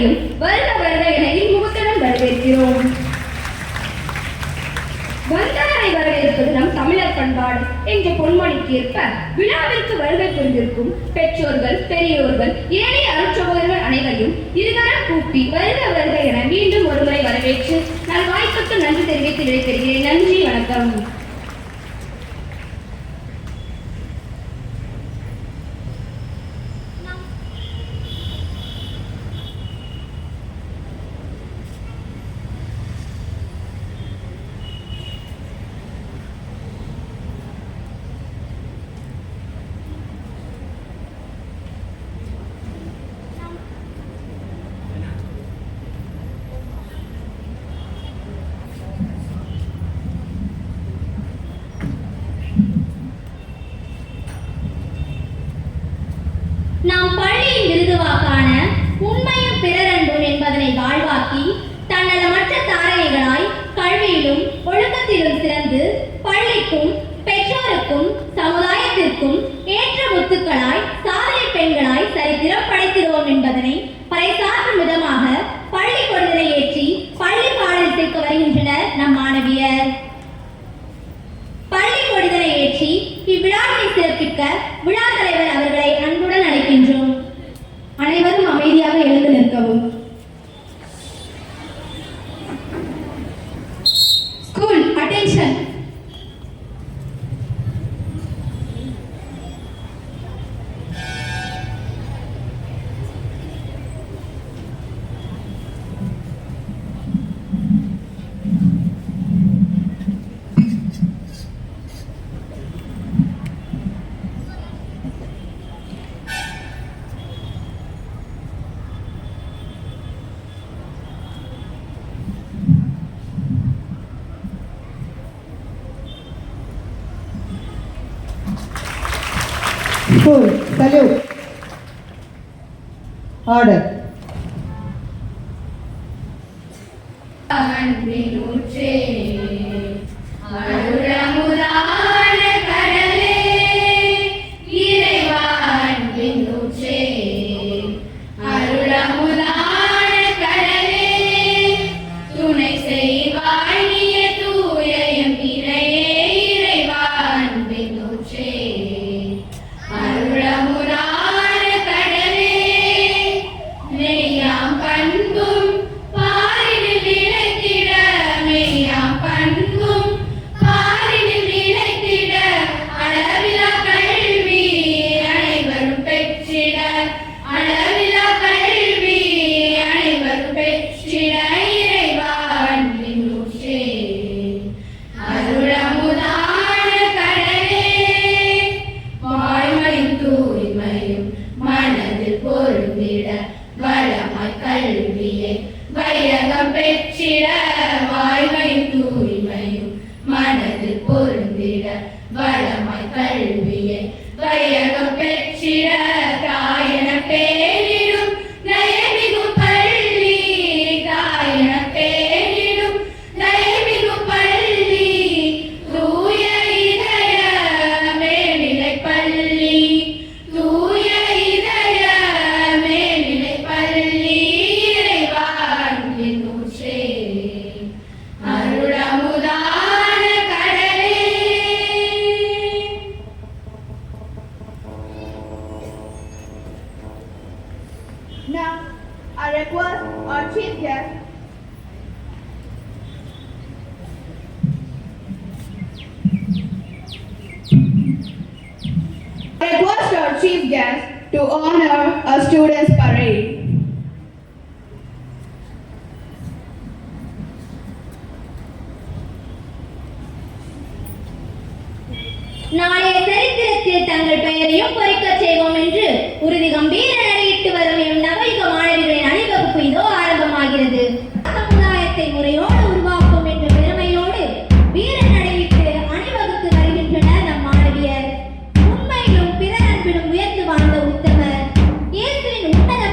அனைவரையும் வருக வருக என இன்முகத்துடன் வரவேற்கிறோம். வந்தாரை வரவேற்பது நம் தமிழர் பண்பாடு என்ற பொன்மொழிக்கு ஏற்ப விழாவிற்கு வருகை புரிந்திருக்கும் பெற்றோர்கள், பெரியோர்கள், ஏனைய அருட்சகோதரர்கள் அனைவரையும் இருகரம் கூப்பி வருக வருக என மீண்டும் ஒருமுறை வரவேற்று நல்வாய்ப்புக்கு நன்றி தெரிவித்து விடைபெறுகிறேன். நன்றி, வணக்கம். நாம் பள்ளியின் விருதுவாக்கான உண்மையும் பிறரன்பும் என்பதனை வாழ்வாக்கி தன்னலமற்ற தாரகைகளாய் கல்வியிலும் ஒழுக்கத்திலும் சிறந்து பள்ளிக்கும் பெற்றோருக்கும் சமுதாயத்திற்கும் ஏற்ற முத்துக்களாய் சாதனை பெண்களாய் சரித்திரம் படைக்கிறோம் என்பதனை பறைசாற்றும் விதமாக பள்ளி கொடிதலை ஏற்றி பள்ளி பாடத்திற்கு வருகின்றனர் நம் மாணவியர். பள்ளி கொடிதலை ஏற்றி இவ்விழாவினை சிறப்பிக்க விழா தலைவர் அவர்களை அன்புடன் அழைக்கின்றோம். அனைவரும் அமைதியாக எழுந்து நிற்கவும். School attention. School, salute. Order. Now, I request our chief guest to honor a students' parade. நாளைய சரித்திரத்தில் தங்கள் பெயரையும் பொறிக்கச் செய்வோம் என்று உறுதி கம்பீர நடையிட்டு வரும் நவயுக மாணவிகளின் அணிவகுப்பு இதோ ஆரம்பமாகிறது. சமுதாயத்தை முறையோடு உருவாக்கும் என்ற பெருமையோடு வீர நடையிட்டு அணிவகுத்து வருகின்றனர் நம் மாணவியர். உண்மையிலும் பிற அன்பிலும் உயர்ந்து வாழ்ந்த உத்தமர் இயேசுவின் உன்னத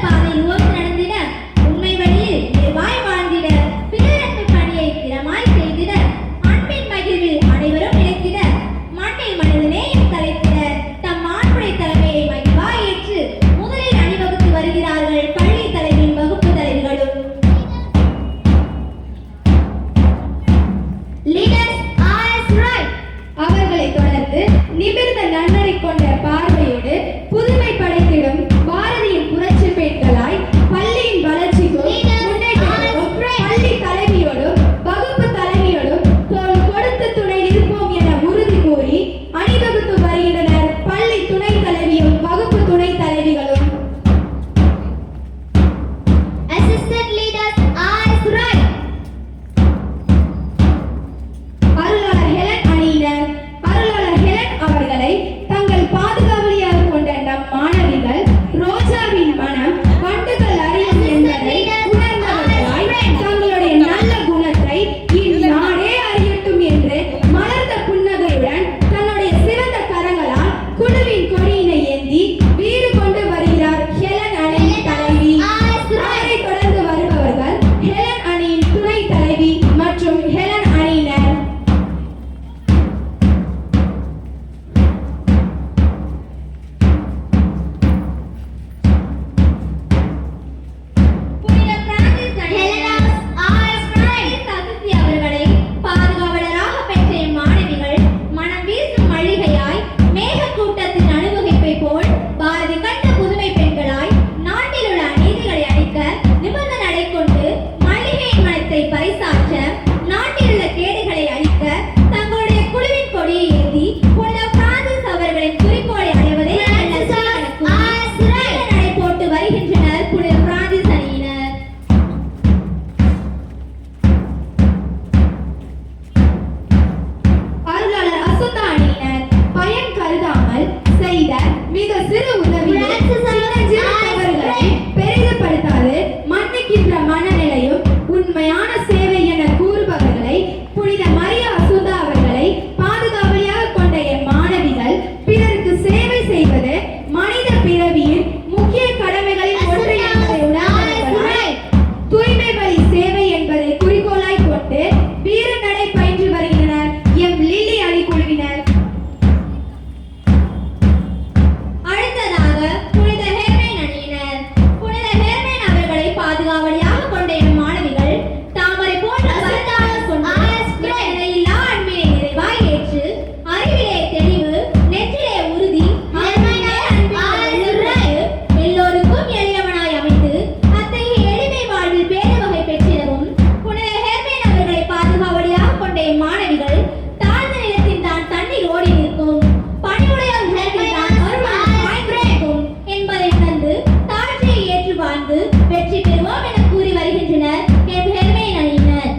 வாழ்ந்து வெற்றி பெறுவோம் என கூறி வருகின்றனர் என் பெருமையின் அணியினர்.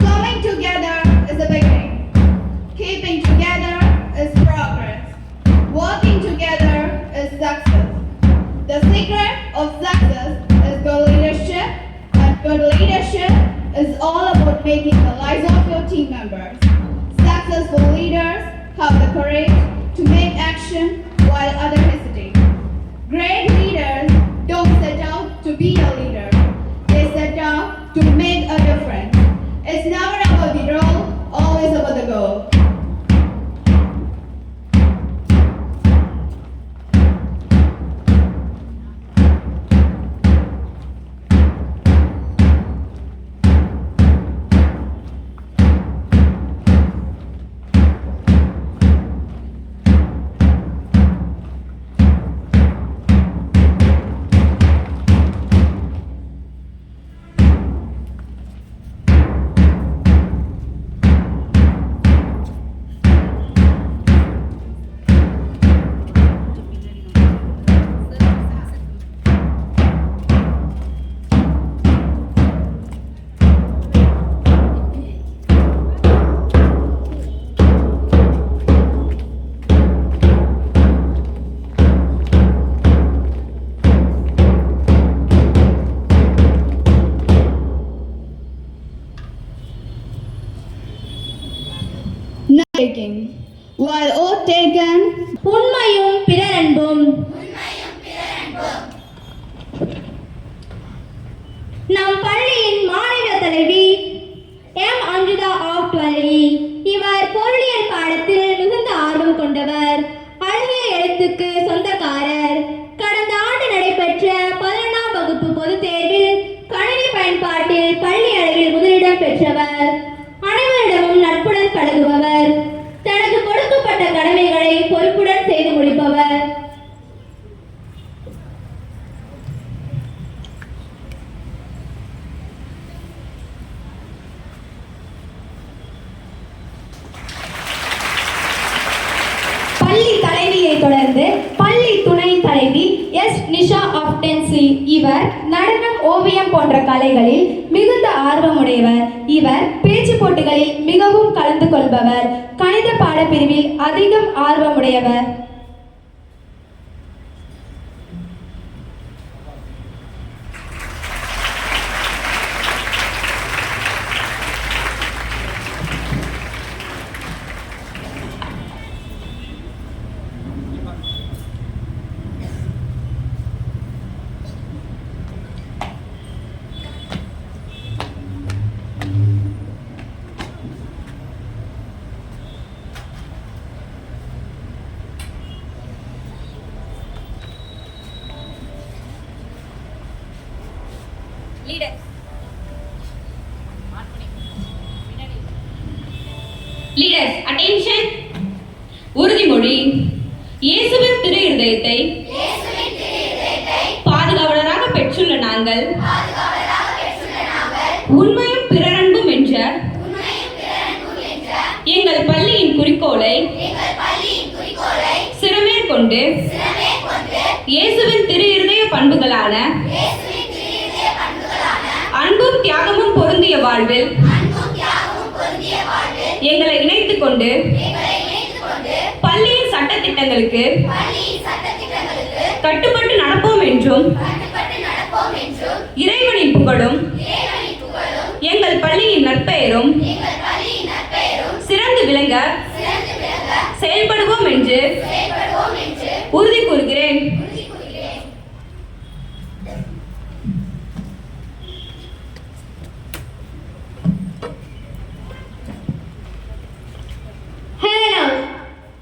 Coming together is a beginning. Keeping together is progress. Working together is success. The secret of success is good leadership, and good leadership is all about making the lives of your team members. Successful leaders have the courage to make action while others hesitate. Great leaders don't set out to be a leader. They set out to make a difference. It's never about the role, always about the goal. Taking. While oath taken, உண்மையும் பிறரன்பும். நம் பள்ளியின் மாநில தலைவி M அஞ்சுதா of 12. இவர் பொருளியல் பாடத்தில் மிகுந்த ஆர்வம் கொண்டவர். அழகிய எழுத்துக்கு சொந்தக்காரர். கடந்த ஆண்டு நடைபெற்ற 11ஆம் வகுப்பு பொதுத் தேர்வில் கணினி பயன்பாட்டில் பள்ளி அளவில் முதலிடம் பெற்றவர். அனைவரிடமும் நட்புடன் பழகுபவர். தனக்கு கொடுக்கப்பட்ட கடமைகளை பொறுப்புடன் செய்து முடிப்பவர். பள்ளி தலைவியை தொடர்ந்து பள்ளி துணை தலைவி எஸ் நிஷா ஆஃப் 10C. இவர் நடனம், ஓவியம் போன்ற கலைகளில் மிகுந்த ஆர்வமுடையவர். இவர் பேச்சு போட்டிகளில் மிகவும் கலந்து கொள்பவர். கணித பாடப்பிரிவில் அதிகம் ஆர்வமுடையவர். Leaders, attention. உறுதிமொழி. இயேசுவின் திரு இருதயத்தை பாதுகாவலராக பெற்றுள்ள நாங்கள் உண்மையும் பிறரன்பும் என்ற எங்கள் பள்ளியின் குறிக்கோளை சிறமேற்கொண்டு இயேசுவின் திரு இருதய பண்புகளான அன்பும் தியாகமும் பொருந்திய வாழ்வில் எங்களை இணைத்துக் கொண்டு பள்ளியின் சட்டதிட்டங்களுக்கு கட்டுப்பட்டு நடப்போம் என்றும் இறைவனின் புகழும் எங்கள் பள்ளியின் நற்பெயரும் சிறந்து விளங்க செயல்படுவோம் என்று உறுதி கூறுகிறேன்.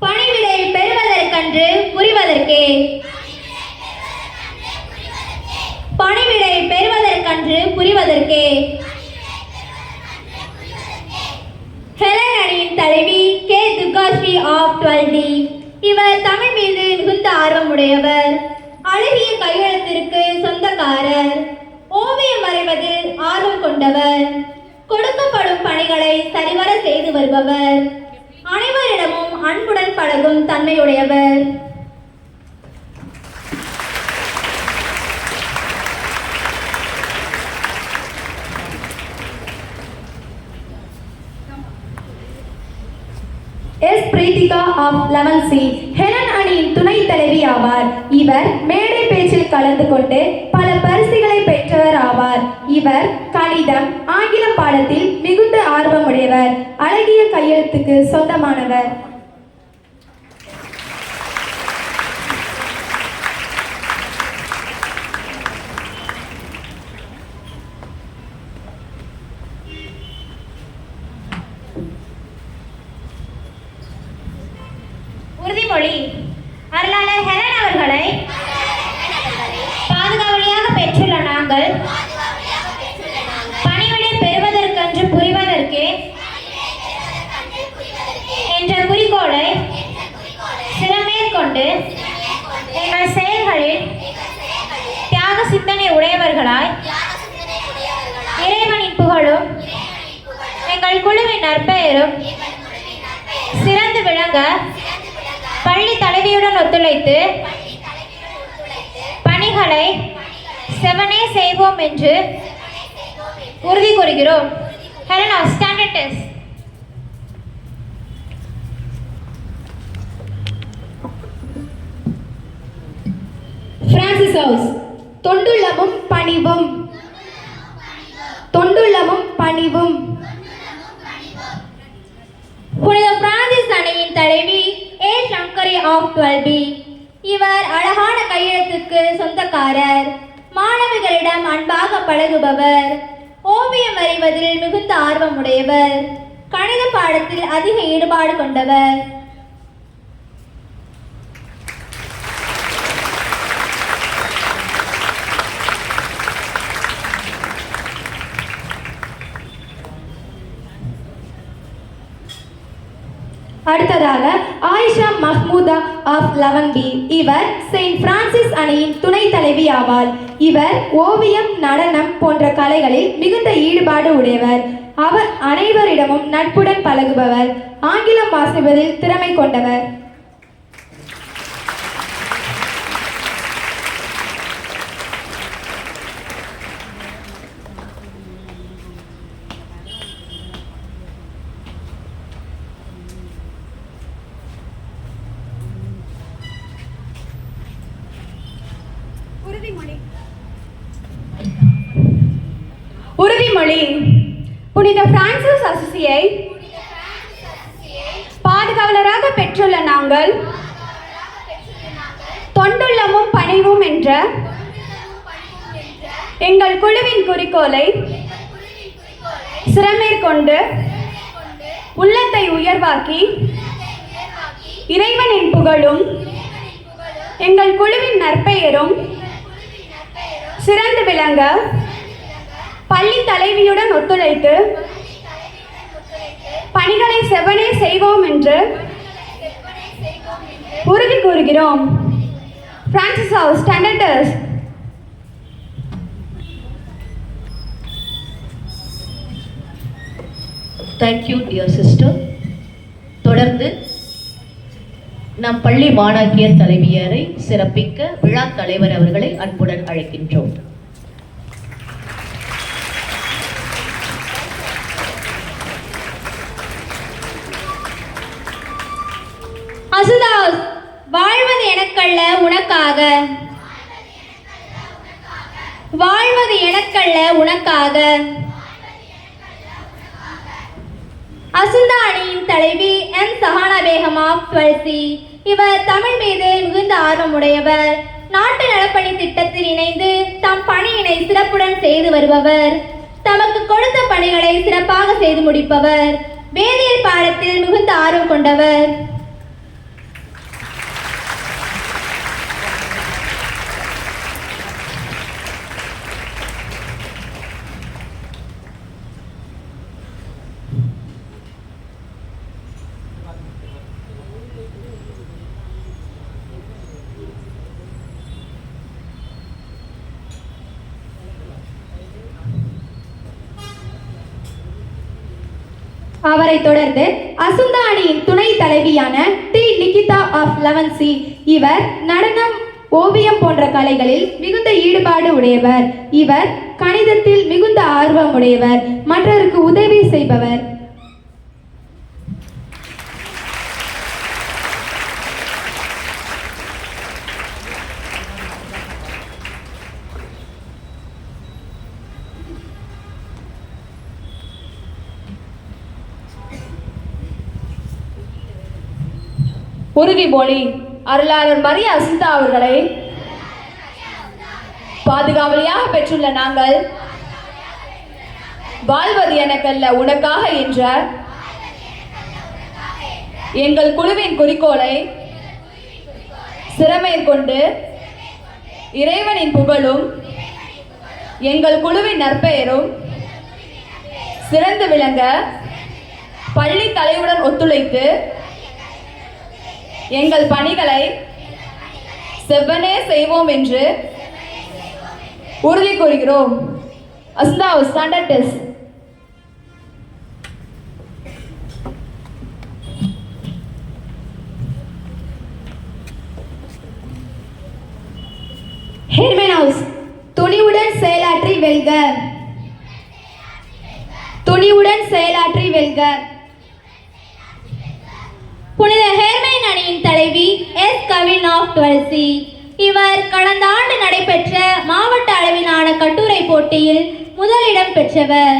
பணிவிடை பெறுவதற்கன்று புரிவதற்கே. பணிவிடை பெறுவதற்கன்று புரிவதற்கே. ஹெலன் அணியின் தலைவி கே துர்காஸ்ரீ ஆஃப் 12D. இவர் தமிழ் மீது மிகுந்த ஆர்வமுடையவர். அழகிய கையெழுத்திற்கு சொந்தக்காரர். ஓவியம் வரைவதில் ஆர்வம் கொண்டவர். கொடுக்கப்படும் பணிகளை சரிவர செய்து வருபவர். அனைவரிடமும் அன்புடன் பழகும் தன்மையுடையவர். கிருத்திகா ஆஃப் 11C ஹெலன் அணியின் துணைத் தலைவி ஆவார். இவர் மேடை பேச்சில் கலந்து கொண்டு பல பரிசுகளை பெற்றவர் ஆவார். இவர் கணிதம், ஆங்கிலம் பாடத்தில் மிகுந்த ஆர்வமுடையவர். அழகிய கையெழுத்துக்கு சொந்தமானவர். உறுதிமொழி. அருளாளர் ஹெலன் அவர்களை பாதுகாவலியாக பெற்றுள்ள நாங்கள் பணிவிடை பெறுவதற்கென்று புரிவதற்கே என்ற குறிக்கோளை சிறமேற்கொண்டு எங்கள் செயல்களில் தியாக சிந்தனை உடையவர்களாய் இறைவனின் புகழும் எங்கள் குழுவின் நற்பெயரும் சிறந்து விளங்க பள்ளி தலைவியுடன் ஒத்துழைத்து பணிகளை செவனே செய்வோம் என்று உறுதி கூறுகிறோம். Helen of standard test. Francis House. தொண்டுள்ளமும் பணிவும். தொண்டுள்ளமும் பணிவும். புனித பிரான்சிஸ் அணியின் தலைவி ஏ சங்கரி ஆஃப் 12B. இவர் அழகான கையெழுத்துக்கு சொந்தக்காரர். மாணவிகளிடம் அன்பாக பழகுபவர். ஓவியம் வரைவதில் மிகுந்த ஆர்வமுடையவர். கணித பாடத்தில் அதிக ஈடுபாடு கொண்டவர். அடுத்ததாக ஆயிஷா மஹ்மூதா ஆஃப் 11B. இவர் செயின்ட் பிரான்சிஸ் அணியின் துணைத் தலைவி ஆவார். இவர் ஓவியம், நடனம் போன்ற கலைகளில் மிகுந்த ஈடுபாடு உடையவர். அவர் அனைவரிடமும் நட்புடன் பழகுபவர். ஆங்கிலம் வாசிப்பதில் திறமை கொண்டவர். உறுதிமொழி. புனித பிரான்சிஸ் அசிசியை பாதுகாவலராக பெற்றுள்ள நாங்கள் தொண்டுள்ளமும் பணிவும் என்ற எங்கள் குழுவின் குறிக்கோளை சிறமேற்கொண்டு உள்ளத்தை உயர்வாக்கி இறைவனின் புகழும் எங்கள் குழுவின் நற்பெயரும் சிறந்து விளங்க பள்ளி தலைவியுடன் ஒத்துழைத்து பணிகளை செவ்வனே செய்வோம் என்று உறுதி கூறுகிறோம். Francis house standard test. Thank you dear sister. தொடர்ந்து நம் பள்ளி மாணாக்கியர் தலைவியரை சிறப்பிக்க விழா தலைவர் அவர்களை அன்புடன் அழைக்கின்றோம். அசுதாஸ், வாழ்வது எனக்கல்ல உனக்காக, வாழ்வது எனக்கல்ல உனக்காக. அசுந்தா அணியின் தலைவி M Sahana Begum of 12C. இவர் தமிழ் மீது மிகுந்த ஆர்வமுடையவர். நாட்டு நலப்பணி திட்டத்தில் இணைந்து தம் பணியினை சிறப்புடன் செய்து வருபவர். தமக்கு கொடுத்த பணிகளை சிறப்பாக செய்து முடிப்பவர். வேதியியல் பாடத்தில் மிகுந்த ஆர்வம் கொண்டவர். அவரை தொடர்ந்து அசுந்தா அணியின் துணை தலைவியான டி லிகிதா ஆஃப் 11C. இவர் நடனம், ஓவியம் போன்ற கலைகளில் மிகுந்த ஈடுபாடு உடையவர். இவர் கணிதத்தில் மிகுந்த ஆர்வம் உடையவர். மற்றவருக்கு உதவி செய்பவர். உறுதிமொழி அருளாளர் மரியா அசிதா அவர்களை பாதுகாவலியாக பெற்றுள்ள நாங்கள் வாழ்வது எனக்கல்ல உனக்காக என்ற எங்கள் குழுவின் குறிக்கோளை சிறமேற்கொண்டு இறைவனின் புகழும் எங்கள் குழுவின் நற்பெயரும் சிறந்து விளங்க பள்ளி தலைவருடன் ஒத்துழைத்து எங்கள் பணிகளை செவ்வனே செய்வோம் என்று உறுதி கூறுகிறோம். அஸ்தா ஸ்டாண்டர்ட் டெஸ்ட். ஹெர்மேனவுஸ் துணிவுடன் செயலாற்றி வெல்க. துணிவுடன் செயலாற்றி வெல்க. புனித ஹெர்மைன் அணியின் தலைவி எஸ் கவின் ஆஃப் 12C. இவர் கடந்த ஆண்டு நடைபெற்ற மாவட்ட அளவிலான கட்டுரை போட்டியில் முதலிடம் பெற்றவர்.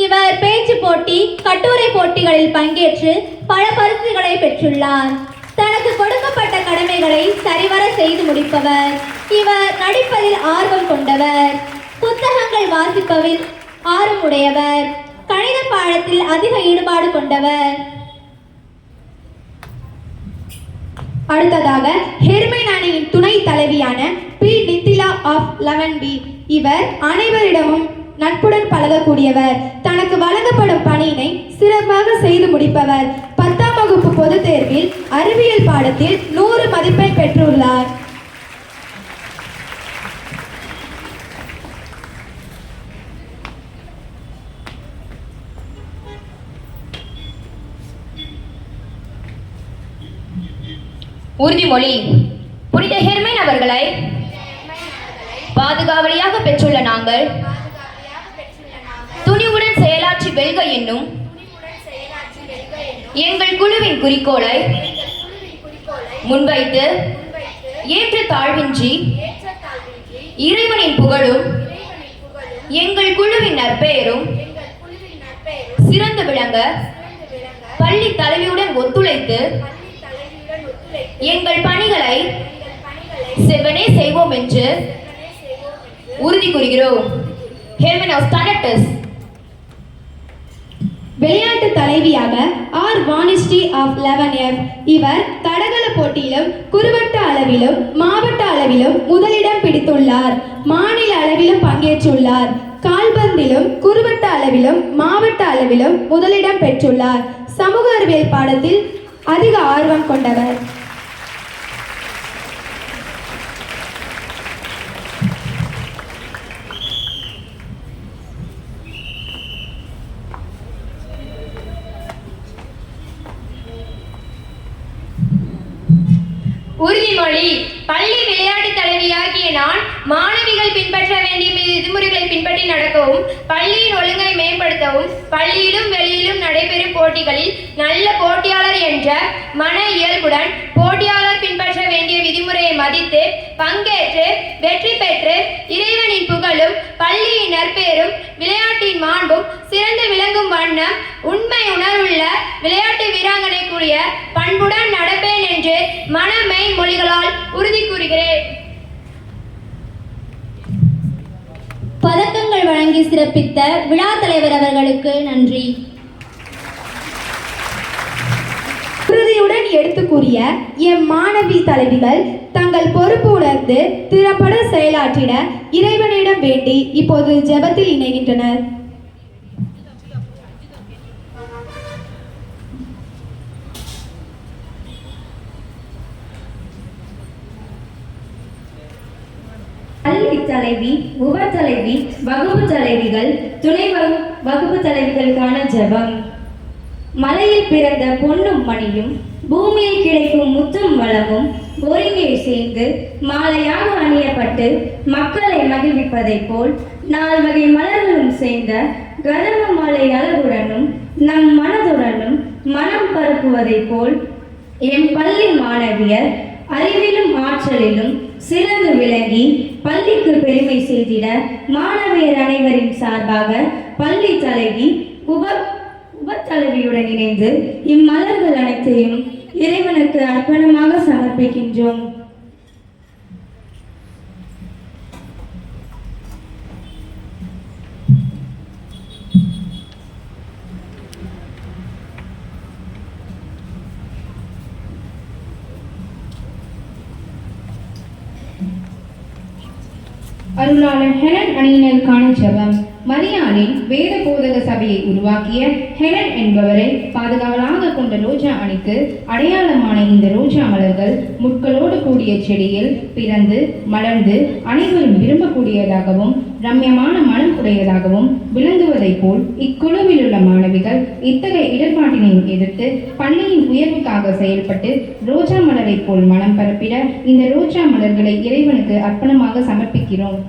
இவர் பேச்சு போட்டி, கட்டுரை போட்டிகளில் பங்கேற்று பல பரிசுகளை பெற்றுள்ளார். தனக்கு கொடுக்கப்பட்ட கடமைகளை சரிவர செய்து முடிப்பவர். இவர் நடிப்பதில் ஆர்வம் கொண்டவர். புத்தகங்கள் வாசிப்பதில் ஆர்வமுடையவர். கணித பாடத்தில் அதிக ஈடுபாடு கொண்டவர். அடுத்ததாக ஹெர்மைன் அணியின் துணை தலைவியான பி நித்திலா ஆஃப் 11B. இவர் அனைவரிடமும் நட்புடன் பழகக்கூடியவர். தனக்கு வழங்கப்படும் பணியினை சிறப்பாக செய்து முடிப்பவர். 10ஆம் வகுப்பு பொதுத் தேர்வில் அறிவியல் பாடத்தில் 100 மதிப்பெண் பெற்றுள்ளார். உறுதிமொழி புனித ஹெர்மைன் அவர்களை பாதுகாவலியாக பெற்றுள்ள நாங்கள் துணிவுடன் செயலாற்றி வெல்க என்னும் எங்கள் குழுவின் குறிக்கோளை முன்வைத்து ஏற்ற தாழ்வின்றி இறைவனின் புகழும் எங்கள் குழுவின் நற்பெயரும் சிறந்து விளங்க பள்ளி தலைவியுடன் ஒத்துழைத்து எங்கள் பணிகளை செவ்வனே செய்வோம் என்று உறுதி கூறுகிறோம். ஹெர்மேனவுஸ் ஸ்டாண்டர்ட் டெஸ்ட். விளையாட்டு தலைவியாக ஆர் வானிஸ்டி ஆஃப் 11F. இவர் தடகள போட்டியிலும் குறுவட்ட அளவிலும் மாவட்ட அளவிலும் முதலிடம் பிடித்துள்ளார். மாநில அளவிலும் பங்கேற்றுள்ளார். கால்பந்திலும் குறுவட்ட அளவிலும் மாவட்ட அளவிலும் முதலிடம் பெற்றுள்ளார். சமூக அறிவியல் பாடத்தில் அதிக ஆர்வம் கொண்டவர். உறுதிமொழி பள்ளி விளையாட்டு தலைவியாகிய நான் மாணவிகள் பின்பற்ற வேண்டிய விதிமுறைகளை பின்பற்றி நடக்கவும் பள்ளியின் ஒழுங்கை மேம்படுத்தவும் பள்ளியிலும் வெளியிலும் நடைபெறும் போட்டிகளில் நல்ல போட்டியாளர் என்ற மன இயல்புடன் போட்டியாளர் பின்பற்ற வேண்டிய விதிமுறையை மதித்து பங்கேற்று வெற்றி பெற்று இறைவனின் புகழும் பள்ளியின் நற்பெயரும் விளையாட்டின் மாண்பும் சிறந்து விளங்கும் வண்ணம் உண்மை உணர்வுள்ள விளையாட்டு வீராங்கனை கூடிய பண்புடன் நடப்பேன் என்று மனமை மொழிகளால் உறுதி கூறுகிறேன். பதக்கங்கள் வழங்கி சிறப்பித்த விழா தலைவர் அவர்களுக்கு நன்றி. உறுதியுடன் எடுத்து கூறிய எம் மாணவி தலைவிகள் தங்கள் பொறுப்பு உணர்ந்து திறம்பட செயலாற்றிட இறைவனிடம் வேண்டி இப்போது ஜெபத்தில் இணைகின்றனர். பள்ளி தலைவி, உப தலைவி, வகுப்பு தலைவிகள், துணை வகுப்பு தலைவிகளுக்கான ஜெபம். மலையில் பிறந்த பொன்னும் மணியும் பூமியில் கிடைக்கும் முத்தும் வளமும் ஒருங்கே சேர்ந்து மாலையாக அணியப்பட்டு மக்களை மகிழ்விப்பதைப் போல் 4 வகை மலர்களும் சேர்ந்த கதம்ப மாலை அழகுடனும் நம் மனதுடனும் மனம் பரப்புவதைப் போல் என் பள்ளி மாணவியர் அறிவிலும் ஆற்றலிலும் சிறந்து விளங்கி பள்ளிக்கு பெருமை செய்திட மாணவியர் அனைவரின் சார்பாக பள்ளி தலைவி உப தலைவியுடன் இணைந்து இம்மலர்கள் அனைத்தையும் இறைவனுக்கு அர்ப்பணமாக சமர்ப்பிக்கின்றோம். அருளாளர் ஹெலன் அணியினருக்கான ஜெபம். மரியாளின் வேத போதக சபையை உருவாக்கிய ஹெலன் என்பவரை பாதுகாவலாக கொண்ட ரோஜா அணிக்கு அடையாளமான இந்த ரோஜா மலர்கள் முட்களோடு கூடிய செடியில் பிறந்து மலர்ந்து அனைவரும் விரும்பக்கூடியதாகவும் ரம்யமான மனம் உடையதாகவும் விளங்குவதைப் போல் இக்குழுவில் உள்ள மாணவிகள் இத்தகைய இடர்பாட்டினையும் எதிர்த்து பள்ளியின் உயர்வுக்காக செயல்பட்டு ரோஜா மலரைப் போல் மனம் பரப்பிட இந்த ரோஜா மலர்களை இறைவனுக்கு அர்ப்பணமாக சமர்ப்பிக்கிறோம்.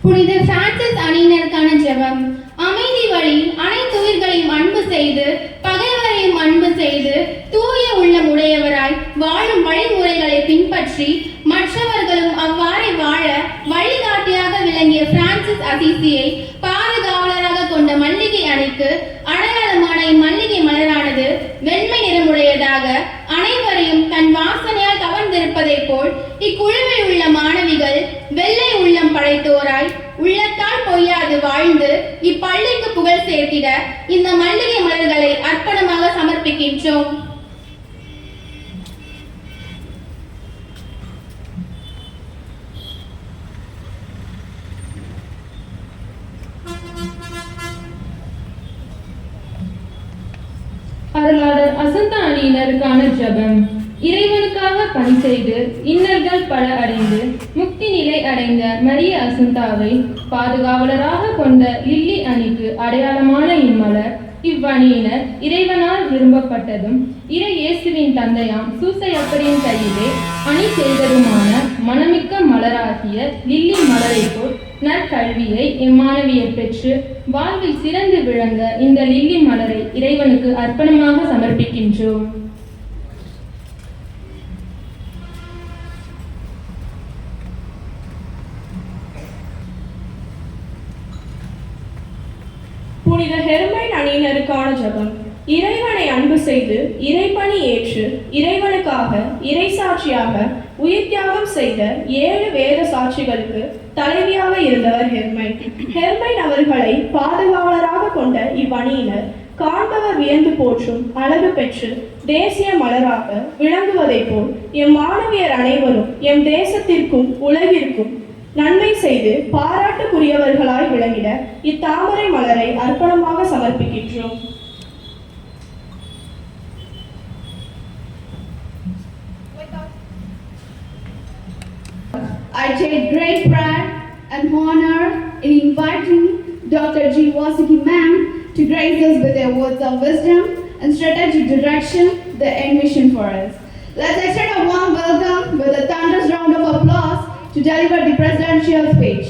புனித பிரான்சிஸ் அணியினருக்கான ஜெபம். அமைதி வழி அனைத்து உயிர்களையும் அன்பு செய்து பகைவரையும் அன்பு செய்து தூய உள்ளம் உடையவராய் வாழும் வழிமுறைகளை பின்பற்றி மற்றவர்களும் அவ்வாறே வாழ வழிகாட்டியாக விளங்கிய பிரான்சிஸ் அசிசியை பாதுகாவலராக கொண்ட மல்லிகை அணிக்கு அடையாளமான இம்மல்லிகை மலரானது வெண்மை நிறமுடையதாக அனைவரையும் தன் வாசனையால் கவர்ந்திருப்பதைப் போல் இக்குழுவில் உள்ள மாணவிகள் வெள்ளை உள்ளம் படைத்தோராய் உள்ளத்தால் பொய்யாது வாழ்ந்து இப்பள்ளிக்கு புகழ் சேர்த்திட இந்த மல்லிகை மலர்களை அர்ப்பணமாக சமர்ப்பிக்கின்றோம். அருளாளர் அசந்தா அணியினருக்கான ஜெபம். இறைவனுக்காக பணி செய்து இன்னல்கள் பல அடைந்து முக்தி நிலை அடைந்த மரிய அசந்தாவை பாதுகாவலராக கொண்ட லில்லி அணிக்கு அடையாளமான இம்மலர் இவ்வணியினர் இறைவனால் விரும்பப்பட்டதும் இறை இயேசுவின் தந்தையாம் சூசையப்பரின் கையிலே அணி செய்ததுமான மனமிக்க மலராகிய லில்லி மலரை போல் நற்கல்வியை இம்மாணவியர் பெற்று வாழ்வில் சிறந்து விளங்க இந்த லில்லி மலரை இறைவனுக்கு அர்ப்பணமாக சமர்ப்பிக்கின்றோம். புனித ஹெர்மைன் அணியினருக்கான ஜெபம். இறைவனை அன்பு செய்து இறைப்பணி ஏற்று இறைவனுக்காக இறைசாட்சியாக உயிர் தியாகம் செய்த 7 வேத சாட்சிகளுக்கு தலைவியாக இருந்தவர் ஹெர்மைன். ஹெர்மைன் அவர்களை பாதுகாவலராக கொண்ட இவ்வணியினர் காண்பவர் வியந்து போற்றும் அழகு பெற்று தேசிய மலராக விளங்குவதைப் போல் எம் மாணவியர் அனைவரும் எம் தேசத்திற்கும் உலகிற்கும் நன்மை செய்து பாராட்டுக்குரியவர்களாய் விளங்கிட இத்தாமரை மலரை அர்ப்பணமாக சமர்ப்பிக்கின்றோம். I take great pride and honor in inviting Dr. G. Wasiki Ma'am to grace us with their words of wisdom and strategic direction they envision for us. Let's extend a warm welcome with a thunderous round of applause to deliver the presidential speech.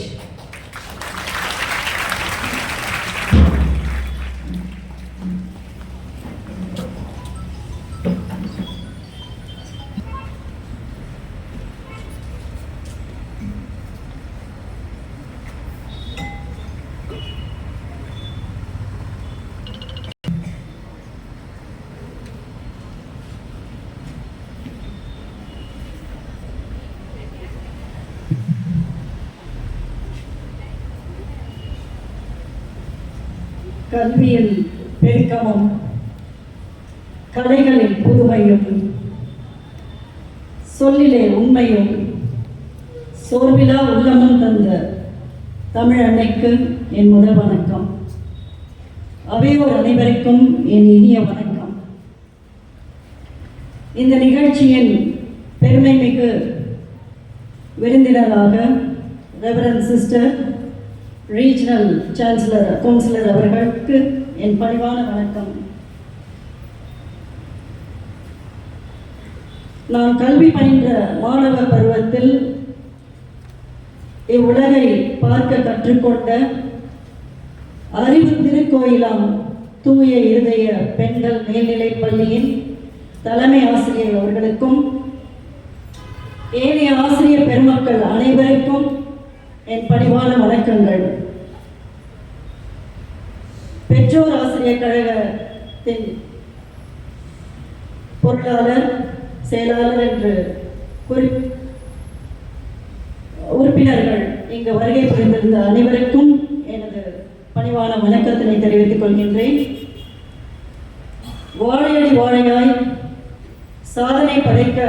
கல்வியில் பெருக்கமும் கலைகளில் புதுமையும் சொல்லிலே உண்மையும் சோர்விலா உள்ளமும் தந்த தமிழ் அன்னைக்கு என் முதல் வணக்கம். அவையோர் அனைவருக்கும் என் இனிய வணக்கம். இந்த நிகழ்ச்சியின் பெருமை மிகு விருந்தினராக ரெவரண்ட் சிஸ்டர் ரீஜனல் கவுன்சிலர் அவர்களுக்கு என் பணிவான வணக்கம். நான் கல்வி பயின்ற மாணவ பருவத்தில் இவ்வுலகை பார்க்க கற்றுக்கொண்ட அறிவு திருக்கோயிலாம் தூய இருதய பெண்கள் மேல்நிலைப் பள்ளியின் தலைமை ஆசிரியர் அவர்களுக்கும் ஏனைய ஆசிரியர் பெருமக்கள் அனைவருக்கும் என் பணிவான வணக்கங்கள். பெற்றோர் ஆசிரியர் கழகத்தின் பொருளாளர், செயலாளர் என்று உறுப்பினர்கள் இங்கு வருகை புரிந்திருந்த அனைவருக்கும் எனது பணிவான வணக்கத்தினை தெரிவித்துக் கொள்கின்றேன். வாழையடி வாழையாய் சாதனை படைக்க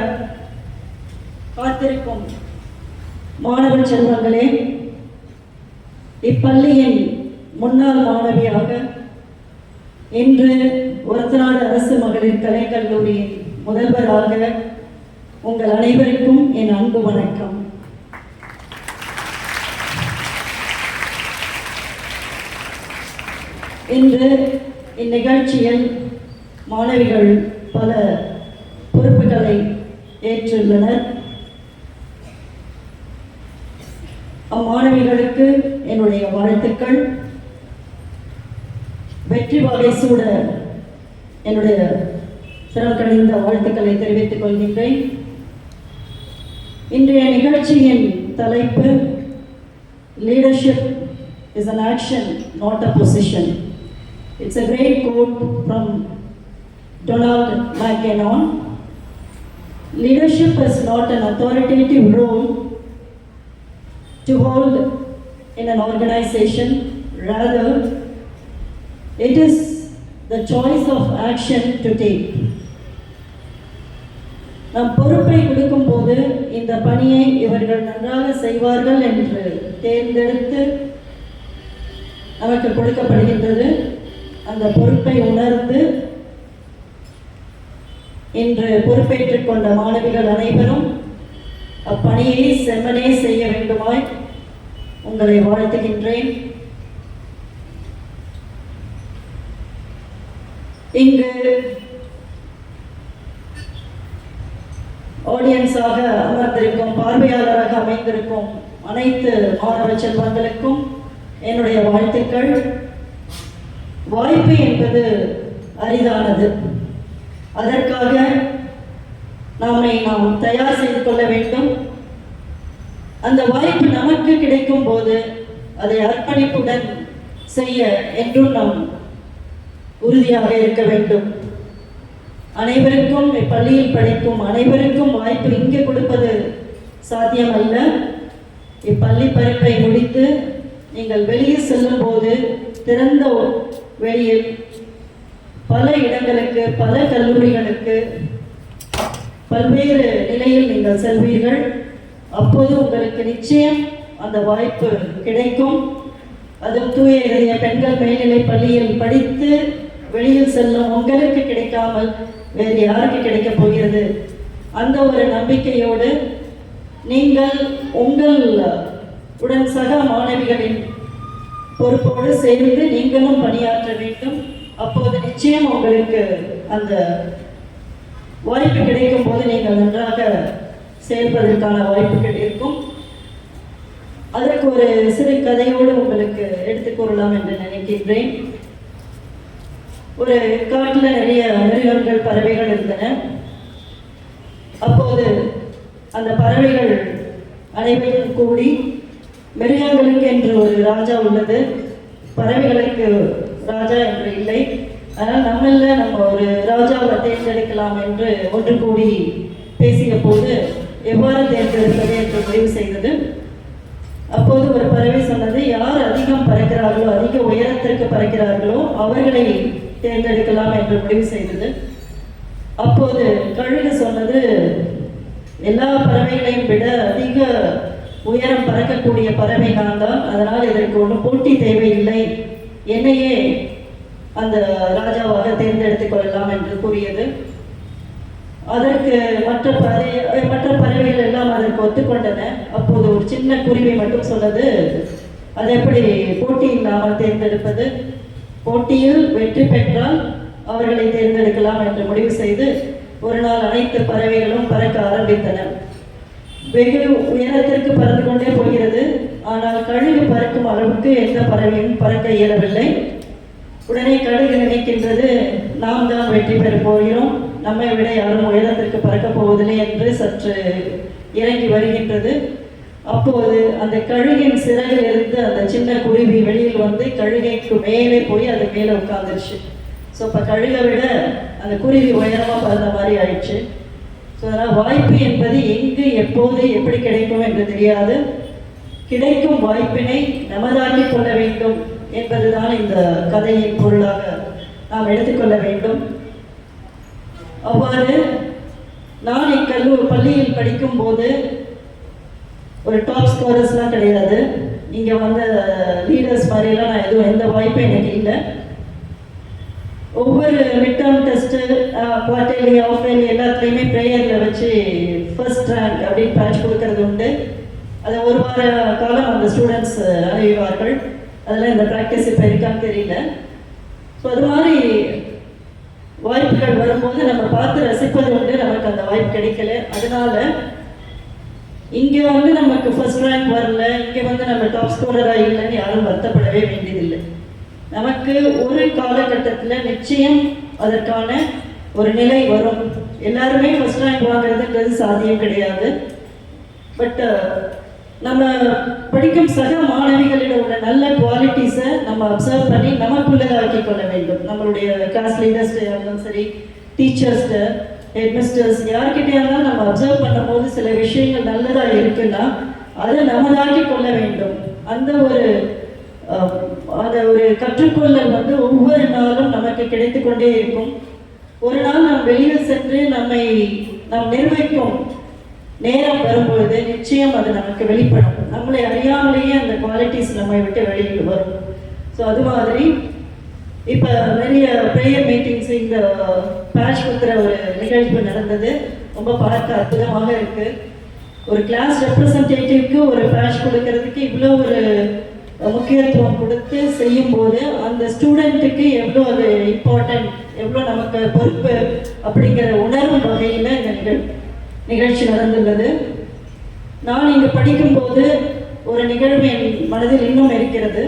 காத்திருக்கும் மாணவ செல்வங்களே, இப்பள்ளியின் முன்னாள் மாணவியாக இன்று ஒரத்தநாடு அரசு மகளிர் கலைக்கல்லூரியின் முதல்வராக உங்கள் அனைவருக்கும் என் அன்பு வணக்கம். இன்று இந்நிகழ்ச்சியில் மாணவிகள் பல பொறுப்புகளை ஏற்றுள்ளனர். அம்மாணவிகளுக்கு என்னுடைய வாழ்த்துக்கள். வெற்றி வாகை சூட என்னுடைய சிரம் கணிந்த வாழ்த்துக்களை தெரிவித்துக் கொள்கின்றேன். இன்றைய நிகழ்ச்சியின் தலைப்பு leadership is an action, not a position. It's a great quote from Donald McGannon. Leadership is not an authoritative role to hold in an organization. Rather, it is the choice of action to take. நாம் பொறுப்பை கொடுக்கும் போது இந்த பணியை இவர்கள் நன்றாக செய்வார்கள் என்று தேர்ந்தெடுத்து நமக்கு கொடுக்கப்படுகின்றது. அந்த பொறுப்பை உணர்ந்து இன்று பொறுப்பேற்றுக் கொண்ட மாணவிகள் அனைவரும் அப்பணியை செம்மனே செய்ய வேண்டுமாய் உங்களை வாழ்த்துகின்றேன். இங்கு ஆடியன்ஸாக அமர்ந்திருக்கும், பார்வையாளராக அமைந்திருக்கும் அனைத்து மாணவ செல்வங்களுக்கும் என்னுடைய வாழ்த்துக்கள். வாய்ப்பு என்பது அரிதானது. அதற்காக நாம் தயார் செய்து கொள்ள வேண்டும். அந்த வாய்ப்பு நமக்கு கிடைக்கும் போது அதை அர்ப்பணிப்புடன் செய்ய என்றும் நாம் உறுதியாக இருக்க வேண்டும். அனைவருக்கும் இப்பள்ளியில் படிக்கும் அனைவருக்கும் வாய்ப்பு இங்கே கொடுப்பது சாத்தியமல்ல. இப்பள்ளி படிப்பை முடித்து நீங்கள் வெளியே செல்லும் போது திறந்த வெளியில் பல இடங்களுக்கு, பல கல்லூரிகளுக்கு, பல்வேறு நிலையில் நீங்கள் செல்வீர்கள். அப்போது உங்களுக்கு நிச்சயம் அந்த வாய்ப்பு கிடைக்கும். அதுவும் தூய இதய பெண்கள் மேல்நிலை பள்ளியில் படித்து வெளியில் செல்லும் உங்களுக்கு கிடைக்காமல் வேறு யாருக்கு கிடைக்கப் போகிறது? அந்த ஒரு நம்பிக்கையோடு நீங்கள் உங்கள் உடன் சக மாணவிகளின் பொறுப்போடு சேர்ந்து நீங்களும் பணியாற்ற வேண்டும். அப்போது நிச்சயம் உங்களுக்கு அந்த வாய்ப்பு கிடைக்கும் போது நீங்கள் நன்றாக செயல்பதற்கான வாய்ப்புகள் இருக்கும். அதற்கு ஒரு சிறு கதையோடு உங்களுக்கு எடுத்துக் கூறலாம் என்று நினைக்கின்றேன். ஒரு காட்டில் நிறைய மிருகங்கள், பறவைகள் இருந்தன. அப்போது அந்த பறவைகள் அனைவரும் கூடி, மிருகங்களுக்கு என்று ஒரு ராஜா உள்ளது, பறவைகளுக்கு ராஜா என்று இல்லை, ஆனால் நம்ம ஒரு ராஜாவை தேர்ந்தெடுக்கலாம் என்று ஒன்று கூடி பேசிய போது எவ்வாறு தேர்ந்தெடுப்பது என்று முடிவு செய்தது. அப்போது ஒரு பறவை சொன்னது, யார் அதிகம் பறக்கிறார்களோ, அதிக உயரத்திற்கு பறக்கிறார்களோ அவர்களை தேர்ந்தெடுக்கலாம் என்று முடிவு செய்தது. அப்போது கழுகு சொன்னது, எல்லா பறவைகளையும் விட அதிக உயரம் பறக்கக்கூடிய பறவை நான் தான், அதனால் இதற்கு ஒன்றும் போட்டி தேவையில்லை, என்னையே அந்த ராஜாவாக தேர்ந்தெடுத்துக் கொள்ளலாம் என்று கூறியது. அதற்கு மற்ற பறவைகள் எல்லாம் அதற்கு ஒத்துக்கொண்டன. அப்போது ஒரு சின்ன குருவி மட்டும் சொன்னது, அது எப்படி போட்டி இல்லாமல் தேர்ந்தெடுப்பது, போட்டியில் வெற்றி பெற்றால் அவர்களை தேர்ந்தெடுக்கலாம் என்று முடிவு செய்து ஒரு நாள் அனைத்து பறவைகளும் பறக்க ஆரம்பித்தன. வெகு உயரத்திற்கு பறந்து கொண்டே போகிறது. ஆனால் கழுகு பறக்கும் அளவுக்கு எந்த பறவையும் பறக்க இயலவில்லை. உடனே கழுகு நினைக்கின்றது, நாம் தான் வெற்றி பெற போகிறோம், நம்மை விட யாரும் உயரத்திற்கு பறக்கப் போவதில்லை என்று சற்று இறங்கி வருகின்றது. அப்போது அந்த கழுகின் சிறகிலிருந்து அந்த சின்ன குருவி வெளியில் வந்து கழுகைக்கு மேலே போய் அது மேலே உட்காந்துருச்சு. ஸோ இப்போ கழுகை விட அந்த குருவி உயரமாக பறந்த மாதிரி ஆயிடுச்சு. ஸோ அதனால் வாய்ப்பு என்பது எங்கு எப்போது எப்படி கிடைக்கும் என்று தெரியாது. கிடைக்கும் வாய்ப்பினை நமதாக்கி கொள்ள வேண்டும் என்பதுதான் இந்த கதையின் பொருளாக நாம் எடுத்துக்கொள்ள வேண்டும். அவ்வாறு நான் பள்ளியில் படிக்கும்போது ஒரு டாப் ஸ்கோரர்ஸ்லாம் கிடையாது. இங்கே வந்த லீடர்ஸ் மாதிரிலாம் நான் எதுவும் எந்த வாய்ப்பும் எனக்கு இல்லை. ஒவ்வொரு mid term test, quarterly, half yearly எல்லாத்துலேயுமே ப்ரேயரில் வச்சு ஃபர்ஸ்ட் ரேங்க் அப்படின்னு பேட்ச் கொடுக்கறது உண்டு. அதை ஒரு வார காலம் அந்த ஸ்டூடெண்ட்ஸ் அறிவார்கள். அதெல்லாம் இந்த ப்ராக்டிஸ் இப்போ இருக்கான்னு தெரியல. ஸோ அது மாதிரி வாய்ப்புகள் வரும்போது நம்ம பார்த்து ரசிப்பது உண்டு. நமக்கு அந்த வாய்ப்பு கிடைக்கல. அதனால இங்கே வந்து நமக்கு ஃபர்ஸ்ட் ரேங்க் வரல, இங்கே வந்து நம்ம டாப் ஸ்கோரராக இல்லைன்னு யாரும் வருத்தப்படவே வேண்டியதில்லை. நமக்கு ஒரு காலகட்டத்தில் நிச்சயம் அதற்கான ஒரு நிலை வரும். எல்லாருமே ஃபர்ஸ்ட் ரேங்க் வாங்குறதுன்றது சாத்தியம் கிடையாது. பட் நம்ம படிக்கும் சக மாணவிகளிடம் உள்ள நல்ல குவாலிட்டிஸை நம்ம அப்சர்வ் பண்ணி நமக்குள்ளதாக்கி கொள்ள வேண்டும். நம்மளுடைய கிளாஸ் லீடர்ஸ்ட்டு இருந்தாலும் சரி, டீச்சர்ஸ்ட்டு, ஹெட்மிஸ்டர்ஸ், யார்கிட்டே இருந்தாலும் நம்ம அப்சர்வ் பண்ணும்போது சில விஷயங்கள் நல்லதாக இருக்குன்னா அதை நமதாக்கி கொள்ள வேண்டும். அந்த ஒரு கற்றுக்கொள்ளல் வந்து ஒவ்வொரு நாளும் நமக்கு கிடைத்து கொண்டே இருக்கும். ஒரு நாள் நாம் வெளியில் சென்று நாம் நிர்வகிக்கும் நேரம் வரும்பொழுது நிச்சயம் அது நமக்கு வெளிப்படும். நம்மளை அறியாமலேயே அந்த குவாலிட்டிஸ் நம்மை விட்டு வெளியில் வரும். ஸோ அது மாதிரி இப்போ நிறைய ப்ரேயர் மீட்டிங்ஸ், இந்த பேட்ச் கொடுக்குற ஒரு நிகழ்வு நடந்தது. ரொம்ப பார்க்க அற்புதமாக இருக்குது. ஒரு கிளாஸ் ரெப்ரசன்டேட்டிவ்க்கு ஒரு பேட்ச் கொடுக்கறதுக்கு இவ்வளோ ஒரு முக்கியத்துவம் கொடுத்து செய்யும்போது அந்த ஸ்டூடெண்ட்டுக்கு எவ்வளோ அது இம்பார்ட்டன்ட், எவ்வளோ நமக்கு பொறுப்பு அப்படிங்கிற உணர்வு வகையில் இந்த நிகழ்ச்சி நடந்துள்ளது. நான் இங்கே படிக்கும்போது ஒரு நிகழ்வு என் மனதில் இன்னும் இருக்கிறது.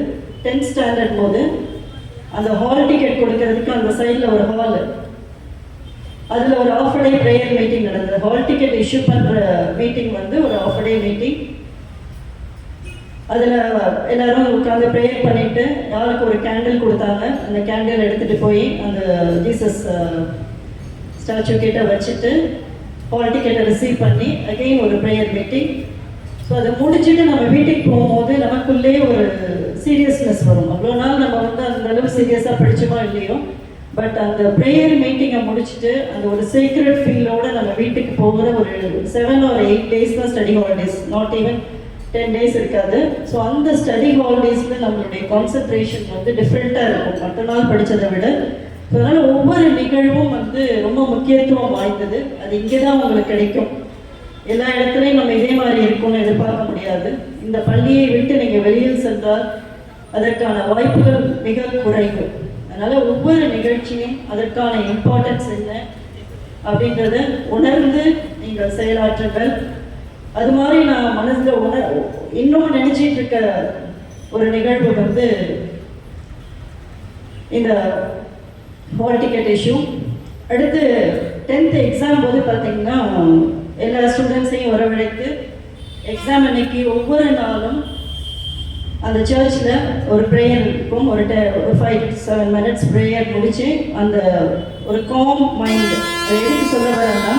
10th ஸ்டாண்டர்ட் போது அந்த ஹால் டிக்கெட் கொடுக்கறதுக்கு அந்த சைடில் ஒரு ஹால், அதில் ஒரு ஆஃப் டே ப்ரேயர் மீட்டிங் நடந்தது. ஹால் டிக்கெட் இஷ்யூ பண்ணுற மீட்டிங் வந்து ஒரு ஆஃப் டே மீட்டிங். அதில் எல்லாரும் உட்காந்து ப்ரேயர் பண்ணிட்டு யாருக்கு ஒரு கேண்டில் கொடுத்தாங்க. அந்த கேண்டில் எடுத்துகிட்டு போய் அந்த ஜீசஸ் ஸ்டாச்சு கிட்ட வச்சுட்டு ஹால் டிக்கெட்டை ரிசீவ் பண்ணி அகெயின் ஒரு ப்ரேயர் மீட்டிங். ஸோ அதை முடிச்சுட்டு நம்ம வீட்டுக்கு போகும்போது நமக்குள்ளே ஒரு சீரியஸ்னஸ் வரும். அவ்வளோ நாள் நம்ம வந்து அந்த அளவு சீரியஸாக படிச்சோமோ இல்லையோ, பட் அந்த ப்ரேயர் மீட்டிங்கை முடிச்சுட்டு அந்த ஒரு சீக்ரெட் ஃபீலோடு நம்ம வீட்டுக்கு போகிற ஒரு 7 or 8 days தான் study holidays, not even 10 days இருக்காது. ஸோ அந்த ஸ்டடி ஹாலிடேஸில் நம்மளுடைய கான்சன்ட்ரேஷன் வந்து டிஃப்ரெண்ட்டாக இருக்கும் மற்ற நாள் படித்ததை விட. ஸோ அதனால் ஒவ்வொரு நிகழ்வும் வந்து ரொம்ப முக்கியத்துவம் வாய்ந்தது. அது இங்கே தான் உங்களுக்கு கிடைக்கும். எல்லா இடத்துலையும் நம்ம இதே மாதிரி இருக்கும்னு எதிர்பார்க்க முடியாது. இந்த பள்ளியை விட்டு நீங்கள் வெளியில் சென்றால் அதற்கான வாய்ப்புகள் மிக குறைவு. அதனால் ஒவ்வொரு நிகழ்ச்சியும் அதற்கான இம்பார்ட்டன்ஸ் என்ன அப்படின்றத உணர்ந்து நீங்கள் செயலாற்றுங்கள். அது மாதிரி நான் மனசில் இன்னும் நினச்சிட்டு இருக்க ஒரு நிகழ்வு வந்து இந்த ஹால் டிக்கெட் இஷ்யூ. அடுத்து 10th எக்ஸாம் போது பார்த்தீங்கன்னா எல்லா ஸ்டூடெண்ட்ஸையும் வரவழைத்து எக்ஸாம் அன்னைக்கு ஒவ்வொரு நாளும் அந்த சர்ச்சில் ஒரு ப்ரேயர் இருக்கும். ஒரு 5 to 7 minutes ப்ரேயர் முடித்து அந்த ஒரு காம் மைண்ட். அதை எதுக்கு சொல்ல வரேன்னா,